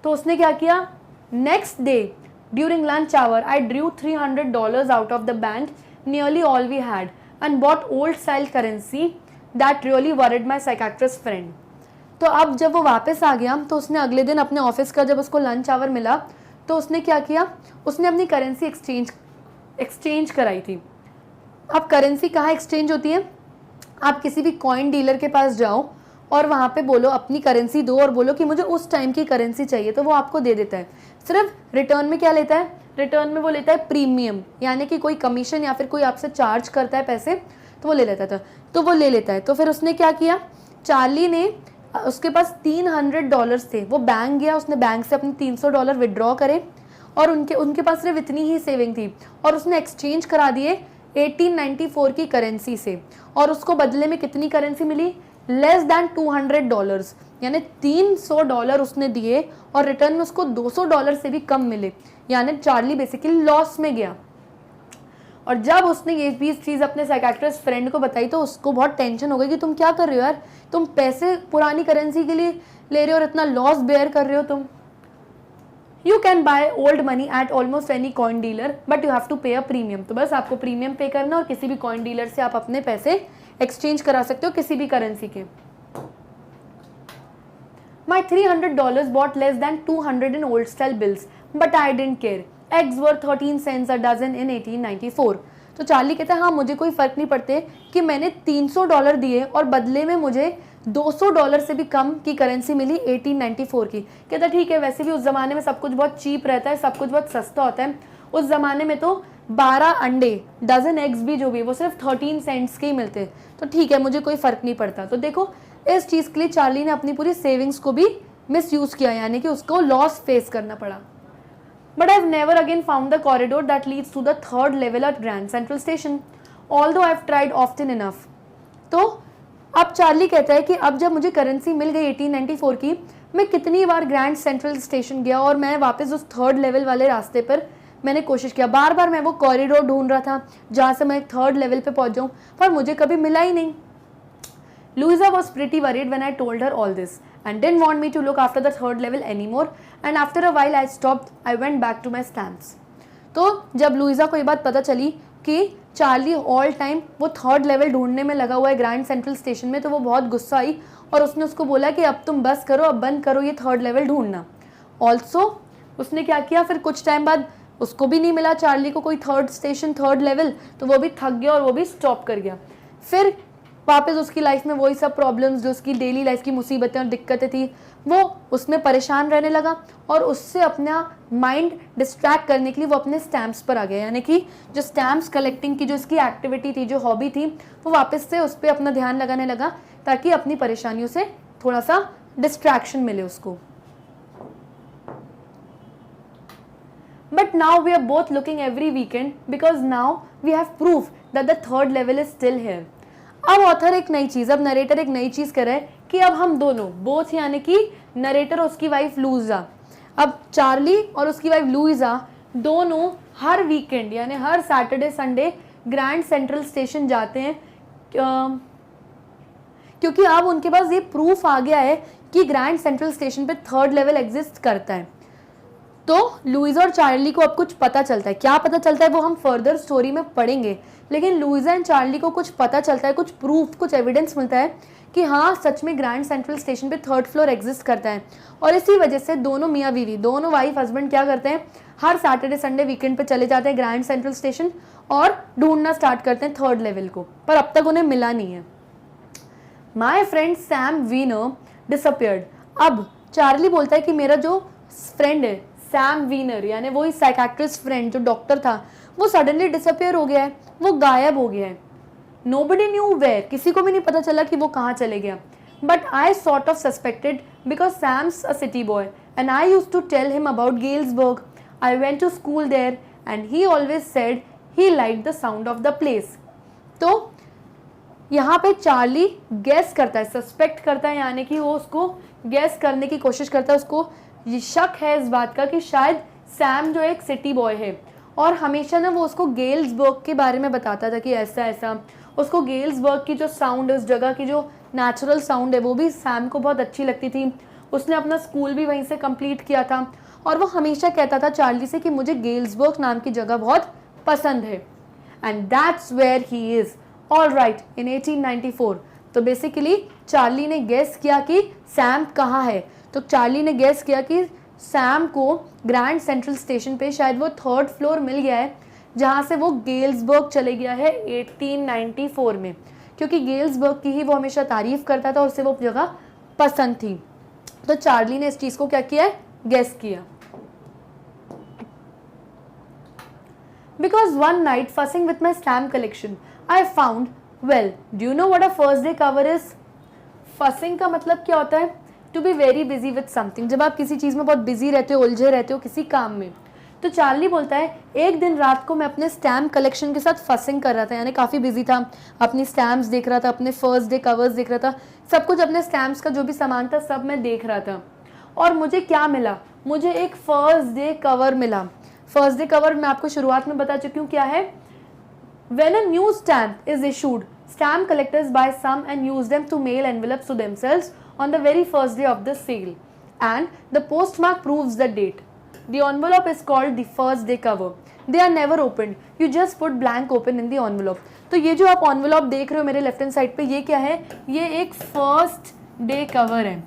तो उसने क्या किया, next day during lunch hour I drew $300 out of the bank, nearly all we had, and bought old style currency that really worried my psychiatrist friend. तो अब जब वो वापस आ गया तो उसने अगले दिन अपने ऑफिस का जब उसको लंच आवर मिला तो उसने क्या किया, उसने अपनी करेंसी एक्सचेंज कराई थी। अब करेंसी कहाँ एक्सचेंज होती है, आप किसी भी कॉइन डीलर के पास जाओ और वहाँ पे बोलो अपनी करेंसी दो और बोलो कि मुझे उस टाइम की करेंसी चाहिए, तो वो आपको दे देता है। सिर्फ रिटर्न में क्या लेता है, रिटर्न में वो लेता है प्रीमियम, यानी कि कोई कमीशन या फिर कोई आपसे चार्ज करता है पैसे तो वो ले लेता था, तो वो ले लेता है। तो फिर उसने क्या किया, चार्ली ने, उसके पास $300 थे, वो बैंक गया, उसने बैंक से अपने $300 विड्रॉ करे और उनके पास सिर्फ इतनी ही सेविंग थी और उसने एक्सचेंज करा दिए 1894 की करेंसी से। और उसको बदले में कितनी करेंसी मिली, लेस दैन $200, यानी $300 उसने दिए और रिटर्न में उसको $200 से भी कम मिले, यानी चार्ली बेसिकली लॉस में गया। और जब उसने ये भी चीज़ अपने साइकेट्रिस्ट फ्रेंड को बताई तो उसको बहुत टेंशन हो गई कि तुम क्या कर रहे हो यार, तुम पैसे पुरानी करेंसी के लिए ले रहे हो और इतना लॉस बेयर कर रहे हो तुम। You can buy old money at almost any coin dealer but you have to pay a premium. तो बस आपको प्रीमियम पे करना और किसी भी कॉइन डीलर से आप अपने पैसे एक्सचेंज करा सकते हो किसी भी करेंसी के। My $300 bought less than 200 in old style bills, but I didn't care. Eggs were 13 cents a dozen in 1894. तो चार्ली कहता है हाँ मुझे कोई फ़र्क नहीं पड़ते कि मैंने $300 दिए और बदले में मुझे $200 से भी कम की करेंसी मिली 1894 की। कहता ठीक है, वैसे भी उस ज़माने में सब कुछ बहुत चीप रहता है, सब कुछ बहुत सस्ता होता है। उस ज़माने में तो 12 अंडे, डजन एग्स भी जो भी वो सिर्फ 13 सेंट्स के ही मिलते, तो ठीक है मुझे कोई फ़र्क नहीं पड़ता। तो देखो इस चीज़ के लिए चार्ली ने अपनी पूरी सेविंग्स को भी मिस यूज़ किया, यानी कि उसको लॉस फेस करना पड़ा। But I have never again found the corridor that leads to the 3rd level at Grand Central Station, although I have tried often enough. तो अब चार्ली कहता है कि अब जब मुझे करेंसी मिल गई 1894 की, मैं कितनी बार ग्रैंड सेंट्रल स्टेशन गया और मैं वापस उस 3rd लेवल वाले रास्ते पर मैंने कोशिश किया, बार बार मैं वो कॉरिडोर ढूंढ रहा था जहाँ से मैं 3rd लेवल पे पहुँच जाऊँ, पर मुझे कभी मिला ही नहीं। Louisa was pretty worried when I told her all this and didn't want me to look after the 3rd level anymore, and after a while I stopped. I went back to my stamps. तो जब लुइसा को ये बात पता चली कि चार्ली ऑल टाइम वो 3rd लेवल ढूंढने में लगा हुआ है ग्रैंड सेंट्रल स्टेशन में, तो वो बहुत गुस्सा आई और उसने उसको बोला कि अब तुम बस करो, अब बंद करो ये 3rd लेवल ढूंढना। ऑल्सो उसने क्या किया, फिर कुछ टाइम बाद उसको भी नहीं मिला चार्ली को कोई थर्ड स्टेशन, थर्ड लेवल, तो वो भी थक गया और वो भी स्टॉप कर गया। फिर वापस उसकी लाइफ में वही सब प्रॉब्लम्स, जो उसकी डेली लाइफ की मुसीबतें और दिक्कतें थी, वो उसमें परेशान रहने लगा और उससे अपना माइंड डिस्ट्रैक्ट करने के लिए वो अपने स्टैम्प्स पर आ गया। यानी कि जो स्टैम्प्स कलेक्टिंग की जो इसकी एक्टिविटी थी, जो हॉबी थी, वो वापस से उस पर अपना ध्यान लगाने लगा ताकि अपनी परेशानियों से थोड़ा सा डिस्ट्रैक्शन मिले उसको। But now we are both looking every weekend because now we have proof that the third level is still here. अब ऑथर एक नई चीज, अब नरेटर एक नई चीज कर रहा है कि अब हम दोनों, बोथ यानी कि नरेटर और उसकी वाइफ लुइजा, अब चार्ली और उसकी वाइफ लुइजा दोनों हर वीकेंड यानी हर Saturday Sunday Grand Central station जाते हैं, क्योंकि अब उनके पास ये प्रूफ आ गया है कि ग्रैंड सेंट्रल स्टेशन पे थर्ड लेवल एग्जिस्ट करता है। तो लुइजा और चार्ली को अब कुछ पता चलता है। क्या पता चलता है वो हम फर्दर स्टोरी में पढ़ेंगे, लेकिन लुइजा एंड चार्ली को कुछ पता चलता है, कुछ प्रूफ, कुछ एविडेंस मिलता है कि हाँ सच में ग्रैंड सेंट्रल स्टेशन पे थर्ड फ्लोर एग्जिस्ट करता है। और इसी वजह से दोनों मियाँ बीवी, दोनों वाइफ हस्बैंड क्या करते हैं, हर सैटरडे संडे वीकेंड पे चले जाते हैं ग्रैंड सेंट्रल स्टेशन और ढूंढना स्टार्ट करते हैं थर्ड लेवल को, पर अब तक उन्हें मिला नहीं है। My friend Sam Weiner disappeared. अब चार्ली बोलता है कि मेरा जो फ्रेंड है सैम वीनर, यानी वही साइकाट्रिस्ट फ्रेंड जो डॉक्टर था, वो सडनली डिसअपियर हो गया है, वो गायब हो गया है। नोबडी न्यू वेयर, किसी को भी नहीं पता चला कि वो कहाँ चले गया। But I sort of suspected because Sam's a city boy and I used to tell him about Galesburg. I went to school there and he always said he liked the sound of the place. तो यहाँ पे चार्ली गैस करता है, सस्पेक्ट करता है, यानी कि वो उसको गैस करने की कोशिश करता है, उसको ये शक है इस बात का कि शायद सैम जो एक सिटी बॉय है, और हमेशा ना वो उसको गेल्सबर्ग के बारे में बताता था कि ऐसा ऐसा। उसको गेल्सबर्ग की जो साउंड है, उस जगह की जो नेचुरल साउंड है, वो भी सैम को बहुत अच्छी लगती थी। उसने अपना स्कूल भी वहीं से कंप्लीट किया था और वो हमेशा कहता था चार्ली से कि मुझे गेल्सबर्ग नाम की जगह बहुत पसंद है। And that's where he is all right in 1894। तो बेसिकली चार्ली ने गेस किया कि सैम कहाँ है। तो चार्ली ने गेस किया कि सैम को ग्रैंड सेंट्रल स्टेशन पे शायद वो थर्ड फ्लोर मिल गया है, जहाँ से वो गेल्सबर्ग चले गया है 1894 में, क्योंकि गेल्सबर्ग की ही वो हमेशा तारीफ करता था और उसे वो जगह पसंद थी। तो चार्ली ने इस चीज़ को क्या किया है, गेस किया। Because one night fussing with my stamp collection, I found, well, do you know what a first day cover is? Fussing का मतलब क्या होता है? To be very busy with something. जब आप किसी चीज़ में बहुत बिजी रहते हो, उलझे रहते हो किसी काम में। तो चार्ली बोलता है एक दिन रात को मैं अपने स्टैम्प कलेक्शन के साथ फसिंग कर रहा था, यानी काफ़ी बिजी था, अपनी स्टैम्प्स देख रहा था, अपने फर्स्ट डे कवर्स देख रहा था, सब कुछ अपने स्टैम्प्स का जो भी सामान था सब मैं देख रहा था। और मुझे क्या मिला, मुझे एक फर्स्ट डे कवर मिला। फर्स्ट डे कवर मैं आपको शुरुआत में बता चुकी हूँ क्या है। When a new stamp is issued, stamp collectors buy some and use them to mail envelopes to themselves on the very first day of the sale, and the postmark proves the date. The envelope is called the first day cover. They are never opened. You just put blank open in the envelope. तो ये जो आप envelope देख रहे हो मेरे लेफ्ट हैंड साइड पे, ये क्या है, ये एक फर्स्ट डे कवर है।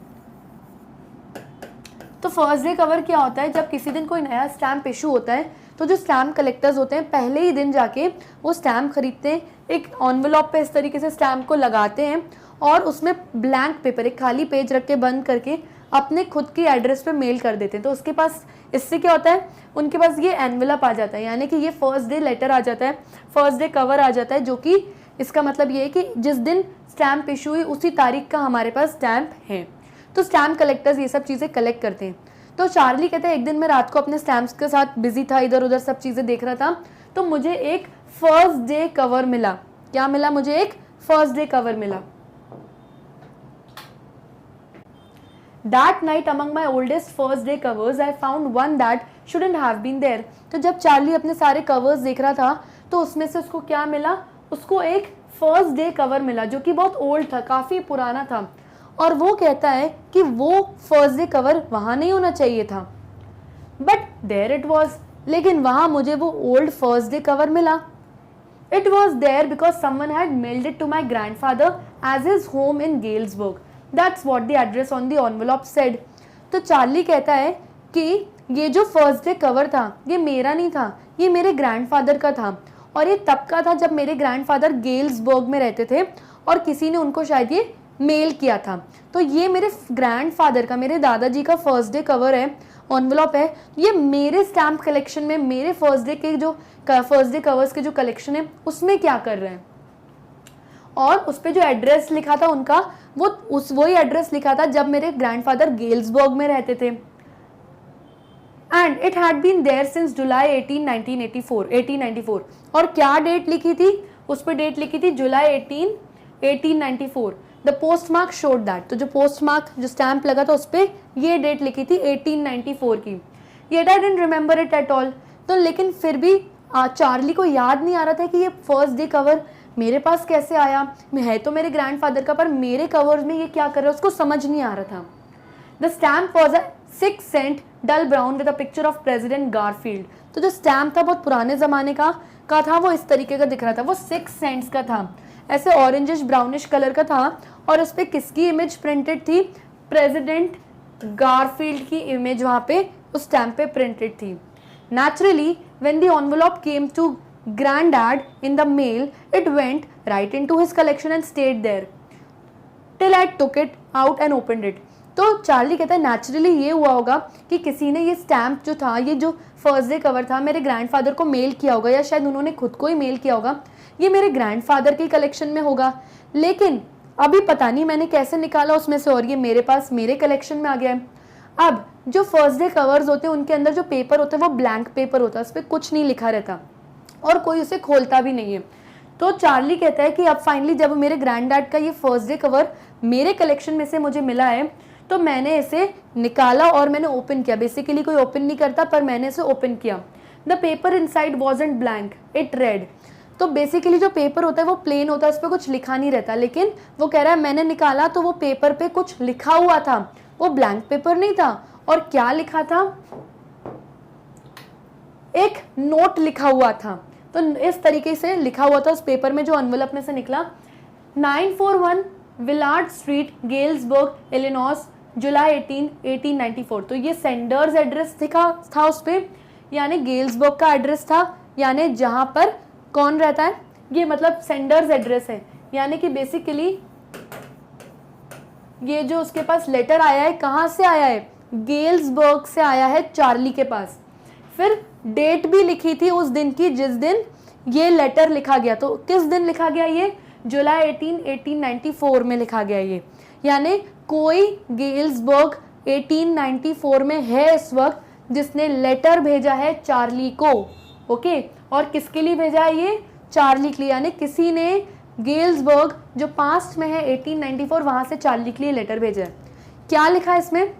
तो फर्स्ट डे कवर क्या होता है, जब किसी दिन कोई नया स्टैम्प इशू होता है तो जो स्टैम्प कलेक्टर्स होते हैं पहले ही दिन जाके वो स्टैम्प खरीदते हैं, एक एनवलप पे इस तरीके से स्टैम्प को लगाते हैं और उसमें ब्लैंक पेपर, एक खाली पेज रख के बंद करके अपने खुद की एड्रेस पे मेल कर देते हैं। तो उसके पास, इससे क्या होता है, उनके पास ये एनवलप आ जाता है, यानी कि ये फर्स्ट डे लेटर आ जाता है, फर्स्ट डे कवर आ जाता है, जो कि इसका मतलब ये है कि जिस दिन स्टैम्प इशू हुई उसी तारीख का हमारे पास स्टैम्प है। तो स्टैम्प कलेक्टर्स ये सब चीज़ें कलेक्ट करते हैं। तो चार्ली कहते हैं एक दिन मैं रात को अपने स्टैम्प्स के साथ बिजी था, इधर उधर सब चीज़ें देख रहा था, तो मुझे एक फर्स्ट डे कवर मिला। क्या मिला, मुझे एक फर्स्ट डे कवर मिला। That night among my oldest first day covers, I found one that shouldn't have been there. तो जब चार्ली अपने सारे कवर्स देख रहा था तो उसमें से उसको क्या मिला, उसको एक फर्स्ट डे कवर मिला जो कि बहुत ओल्ड था, काफ़ी पुराना था, और वो कहता है कि वो फर्स्ट डे कवर वहाँ नहीं होना चाहिए था। बट देयर इट वॉज, लेकिन वहाँ मुझे वो ओल्ड फर्स्ट डे कवर मिला। It was there because someone had mailed it to my grandfather as his home in Galesburg. That's what the address on the envelope said. तो चार्ली कहता है कि ये जो फर्स्ट डे कवर था ये मेरा नहीं था, ये मेरे ग्रैंडफादर का था, और ये तब का था जब मेरे ग्रैंडफादर गेल्सबर्ग में रहते थे और किसी ने उनको शायद ये मेल किया था। तो ये मेरे ग्रैंडफादर का, मेरे दादाजी का फर्स्ट डे कवर है, एनवलप है। ये मेरे स्टैम्प कलेक्शन में, मेरे फर्स्ट डे के जो फर्स्ट डे कवर्स के जो कलेक्शन है उसमें क्या कर रहे हैं। और उस पर जो एड्रेस लिखा था उनका, वही एड्रेस लिखा था जब मेरे ग्रैंडफादर गेल्सबर्ग में रहते थे। And it had been there since July 1894। और क्या डेट लिखी थी उस पर? डेट लिखी थी जुलाई 1894। The post mark showed that. तो जो पोस्ट मार्क, जो स्टैंप लगा था उस पर ये डेट लिखी थी 1894 की। Yet I didn't remember it at all. तो लेकिन फिर भी चार्ली को याद नहीं आ रहा था कि ये फर्स्ट डे कवर मेरे पास कैसे आया, है तो मेरे ग्रैंडफादर का, पर मेरे कवर्स में ये क्या कर रहा है उसको समझ नहीं आ रहा था। The stamp was a 6 cent dull brown with a picture of President Garfield. तो जो स्टैम्प था बहुत पुराने ज़माने का था, वो इस तरीके का दिख रहा था, वो 6 सेंट्स का था, ऐसे ऑरेंजिश ब्राउनिश कलर का था। और उस पर किसकी इमेज प्रिंटेड थी? प्रेसिडेंट गारफील्ड की इमेज वहाँ पे उस स्टैम्प पे प्रिंटेड थी। Naturally when the envelope came to granddad in the mail, it went right into his collection and stayed there till I took it out and opened it। तो चार्ली कहता है नेचुरली ये हुआ होगा कि किसी ने ये स्टैम्प जो था, ये जो फर्स्ट डे कवर था, मेरे ग्रैंडफादर को मेल किया होगा, या शायद उन्होंने खुद को ही मेल किया होगा, ये मेरे ग्रैंडफादर की कलेक्शन में होगा। लेकिन अभी पता नहीं मैंने कैसे निकाला उसमें से, और ये मेरे पास मेरे कलेक्शन में आ गया है। अब जो फर्स्ट डे कवर्स होते हैं उनके अंदर जो पेपर होता है वो ब्लैंक पेपर होता है, उस पर कुछ नहीं लिखा रहता और कोई उसे खोलता भी नहीं है। तो चार्ली कहता है कि अब फाइनली जब मेरे ग्रैंडडैड का ये फर्स्ट डे कवर मेरे कलेक्शन में से मुझे मिला है, तो मैंने इसे निकाला और मैंने ओपन किया। बेसिकली कोई ओपन नहीं करता, पर मैंने इसे ओपन किया। The paper inside wasn't blank, it red. तो बेसिकली जो पेपर होता है वो प्लेन होता है, उस पर कुछ लिखा नहीं रहता, लेकिन वो कह रहा है मैंने निकाला तो वो पेपर पे कुछ लिखा हुआ था, वो ब्लैंक पेपर नहीं था। और क्या लिखा था? एक नोट लिखा हुआ था। तो इस तरीके से लिखा हुआ था उस पेपर में जो एनवलप में से निकला। 941 विलार्ड स्ट्रीट, गेल्सबर्ग, इलिनॉस, जुलाई 18, 1894। तो ये सेंडर्स एड्रेस था उस पर, यानी गेल्सबर्ग का एड्रेस था, यानी जहाँ पर कौन रहता है, ये मतलब सेंडर्स एड्रेस है। यानी कि बेसिकली ये जो उसके पास लेटर आया है, कहाँ से आया है? गेल्सबर्ग से आया है चार्ली के पास। फिर डेट भी लिखी थी उस दिन की जिस दिन ये लेटर लिखा गया। तो किस दिन लिखा गया? ये जुलाई 18, 1894 में लिखा गया ये। यानी कोई गेल्सबर्ग 1894 में है इस वक्त जिसने लेटर भेजा है चार्ली को। ओके, और किसके लिए भेजा है? ये चार्ली के लिए। यानी किसी ने गेल्सबर्ग जो पास्ट में है 1894, वहां से चार्ली के लिए लेटर भेजा है। क्या लिखा है इसमें?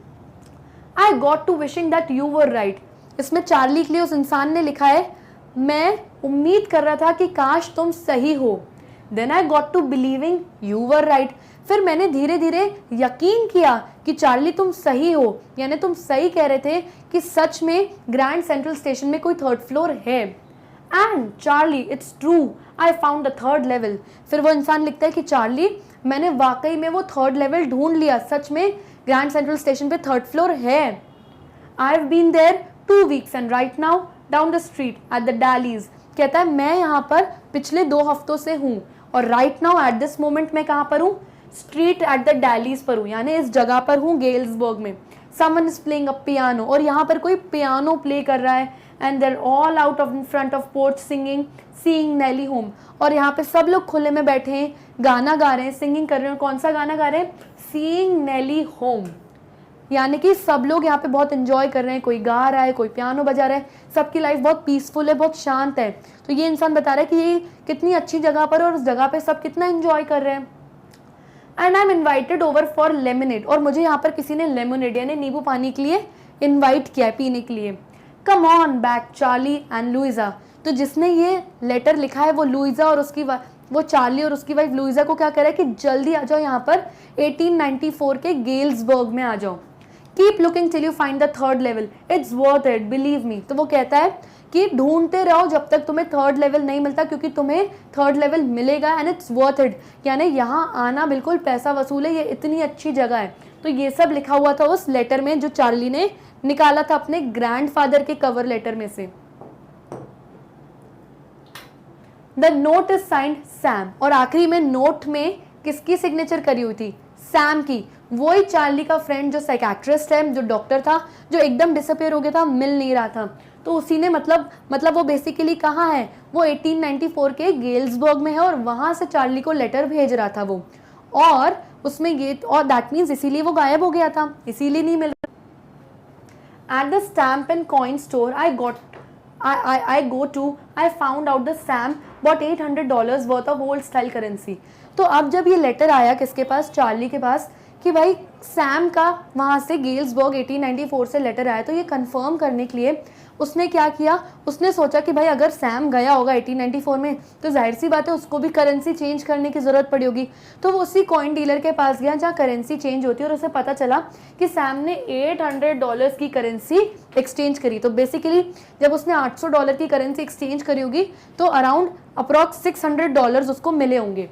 I got to wishing that you were right. इसमें चार्ली के लिए उस इंसान ने लिखा है, मैं उम्मीद कर रहा था कि काश तुम सही हो। Then I got to believing you were right. फिर मैंने धीरे धीरे यकीन किया कि चार्ली तुम सही हो, यानी तुम सही कह रहे थे कि सच में ग्रैंड सेंट्रल स्टेशन में कोई थर्ड फ्लोर है। And Charlie, it's true, I found the third level. फिर वो इंसान लिखता है कि चार्ली, मैंने वाकई में वो थर्ड लेवल ढूंढ लिया, सच में ग्रैंड सेंट्रल स्टेशन पे थर्ड फ्लोर है। I have been there 2 weeks and right now down the street at the Dallies। कहता है मैं यहाँ पर पिछले 2 हफ्तों से हूँ, और right now at this moment मैं कहाँ पर हूँ? स्ट्रीट एट द डैलीज पर हूँ, यानी इस जगह पर हूँ गेल्सबर्ग में। Someone is playing a piano, और यहाँ पर कोई पियानो प्ले कर रहा है। And there all out of in front of porch singing seeing Nellie home. और यहाँ पे सब लोग खुले में बैठे हैं, गाना गा रहे हैं, सिंगिंग कर रहे हैं। कौन सा गाना गा रहे हैं? Seeing Nellie home. यानी कि सब लोग यहाँ पे बहुत एंजॉय कर रहे हैं, कोई गा रहा है, कोई पियानो बजा रहा है, सबकी लाइफ बहुत पीसफुल है, बहुत शांत है। तो ये इंसान बता रहा है कि ये कितनी अच्छी जगह पर है और उस जगह पे सब कितना एंजॉय कर रहे हैं। And I am invited over for lemonade, और मुझे यहाँ पर किसी ने लेमनेड यानी नींबू पानी के लिए इन्वाइट किया है, पीने के लिए। Come on back Charlie and Luisa. तो जिसने ये लेटर लिखा है वो लुइजा और वो चार्ली और उसकी वाइफ लुइजा को क्या कह रहा है कि जल्दी आ जाओ यहाँ पर 1894 के गेल्सबर्ग में आ जाओ। Keep looking till you find the third level, it's worth it, believe me. तो वो कहता है कि ढूंढते रहो जब तक तुम्हें थर्ड लेवल नहीं मिलता, क्योंकि तुम्हें थर्ड लेवल मिलेगा एंड इट्स वर्थ इट। यानी यहाँ आना बिल्कुल पैसा वसूल है, ये इतनी अच्छी जगह है। तो ये सब लिखा हुआ था उस लेटर में जो चार्ली ने निकाला था अपने ग्रैंडफादर के कवर लेटर में से। The note is signed Sam, और आखिरी में नोट में किसकी सिग्नेचर करी हुई थी? सैम की। वही चार्ली का फ्रेंड जो साइकेट्रिस्ट है, जो डॉक्टर था, जो एकदम डिसअपियर हो गया था, मिल नहीं रहा था, तो उसी ने मतलब वो बेसिकली कहाँ है? वो 1894 के गेल्सबर्ग में है, और वहां से चार्ली को लेटर भेज रहा था वो, और उसमें ये, और दैट मीन्स इसीलिए वो गायब हो गया था, इसीलिए नहीं मिल रहा। At the stamp and coin store I go to, I found out the Sam bought $800 worth of old style currency। तो अब जब ये लेटर आया किसके पास? चार्ली के पास, कि भाई सैम का वहाँ से गेल्सबर्ग 1894 से लेटर आया, तो ये कंफर्म करने के लिए उसने क्या किया? उसने सोचा कि भाई अगर सैम गया होगा 1894 में, तो जाहिर सी बात है उसको भी करेंसी चेंज करने की ज़रूरत पड़ी होगी। तो वो उसी कॉइन डीलर के पास गया जहाँ करेंसी चेंज होती है, और उसे पता चला कि सैम ने $800 की करेंसी एक्सचेंज करी। तो बेसिकली जब उसने $800 की करेंसी एक्सचेंज करी होगी, तो अराउंड अप्रॉक्स $600 उसको मिले होंगे।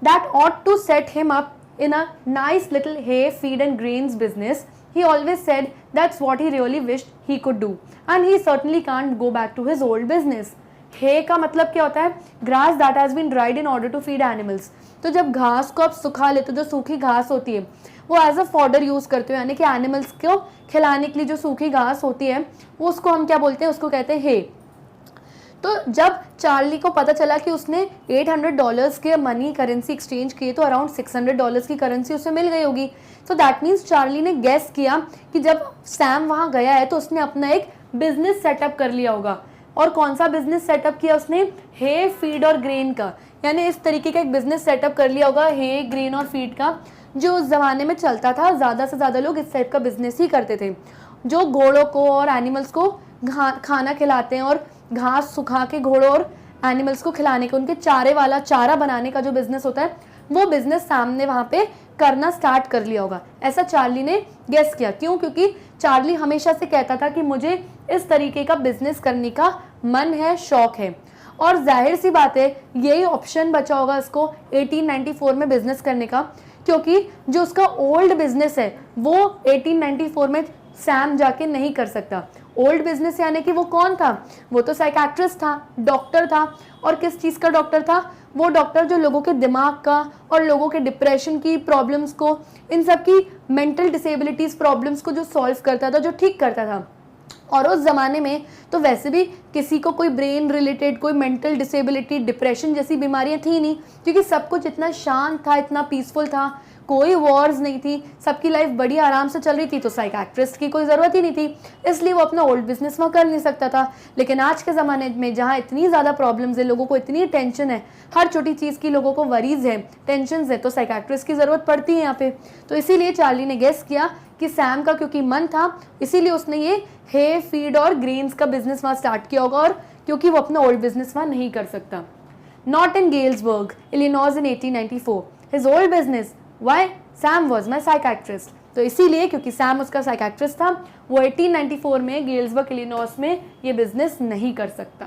That ought to set him up in a nice little hay, feed and grains business. He always said that's what he really wished he could do, and he certainly can't go back to his old business. Hay का मतलब क्या होता है? Grass that has been dried in order to feed animals। तो जब घास को आप सुखा लेते हो, जो सूखी घास होती है, वो एज अ फॉडर यूज़ करते हो, यानी कि एनिमल्स को खिलाने के लिए जो सूखी घास होती है, वो उसको हम क्या बोलते हैं? उसको कहते हैं हे। तो जब चार्ली को पता चला कि उसने $800 के मनी करेंसी एक्सचेंज किए, तो अराउंड $600 की करेंसी उसे मिल गई होगी। सो दैट मीन्स चार्ली ने गेस किया कि जब सैम वहाँ गया है, तो उसने अपना एक बिजनेस सेटअप कर लिया होगा। और कौन सा बिजनेस सेटअप किया उसने? हे, फीड और ग्रेन का, यानी इस तरीके का एक बिजनेस सेटअप कर लिया होगा, हे, ग्रेन और फीड का, जो उस ज़माने में चलता था। ज़्यादा से ज़्यादा लोग इस टाइप का बिजनेस ही करते थे, जो घोड़ों को और एनिमल्स को खाना खिलाते हैं, और घास सुखा के घोड़ों और एनिमल्स को खिलाने के, उनके चारे वाला चारा बनाने का जो बिजनेस होता है, वो बिजनेस सामने वहाँ पे करना स्टार्ट कर लिया होगा। ऐसा चार्ली ने गेस किया। क्यों? क्योंकि चार्ली हमेशा से कहता था कि मुझे इस तरीके का बिजनेस करने का मन है, शौक है, और जाहिर सी बात है यही ऑप्शन बचा होगा उसको 1894 में बिजनेस करने का, क्योंकि जो उसका ओल्ड बिजनेस है वो 1894 में सैम जाके नहीं कर सकता। ओल्ड बिजनेस यानी कि वो कौन था? वो तो साइकेट्रिस्ट था, डॉक्टर था, और किस चीज़ का डॉक्टर था? वो डॉक्टर जो लोगों के दिमाग का और लोगों के डिप्रेशन की प्रॉब्लम्स को, इन सब की मेंटल डिसेबिलिटीज़ प्रॉब्लम्स को जो सॉल्व करता था, जो ठीक करता था। और उस ज़माने में तो वैसे भी किसी को कोई ब्रेन रिलेटेड कोई मेंटल डिसेबिलिटी, डिप्रेशन जैसी बीमारियां थी नहीं, क्योंकि सब कुछ इतना शांत था, इतना पीसफुल था, कोई वॉर्स नहीं थी, सबकी लाइफ बड़ी आराम से चल रही थी। तो साइकेट्रिस्ट की कोई ज़रूरत ही नहीं थी, इसलिए वो अपना ओल्ड बिजनेस वहाँ कर नहीं सकता था। लेकिन आज के ज़माने में जहाँ इतनी ज़्यादा प्रॉब्लम्स है, लोगों को इतनी टेंशन है, हर छोटी चीज़ की लोगों को वरीज है, टेंशन है, तो साइकेट्रिस्ट की ज़रूरत पड़ती है यहाँ पे। तो इसीलिए चार्ली ने गेस किया कि सैम का क्योंकि मन था, इसीलिए उसने ये हे, फीड और ग्रेन्स का बिजनेस वहाँ स्टार्ट किया होगा, और क्योंकि वो अपना ओल्ड बिजनेस वहाँ नहीं कर सकता। Not in Galesburg, Illinois in 1894, his old business, why? Sam was my psychiatrist. तो इसीलिए क्योंकि सैम उसका साइकेट्रिस्ट था, वो 1894 में गेल्सबर्ग, इलिनॉइस में ये बिजनेस नहीं कर सकता।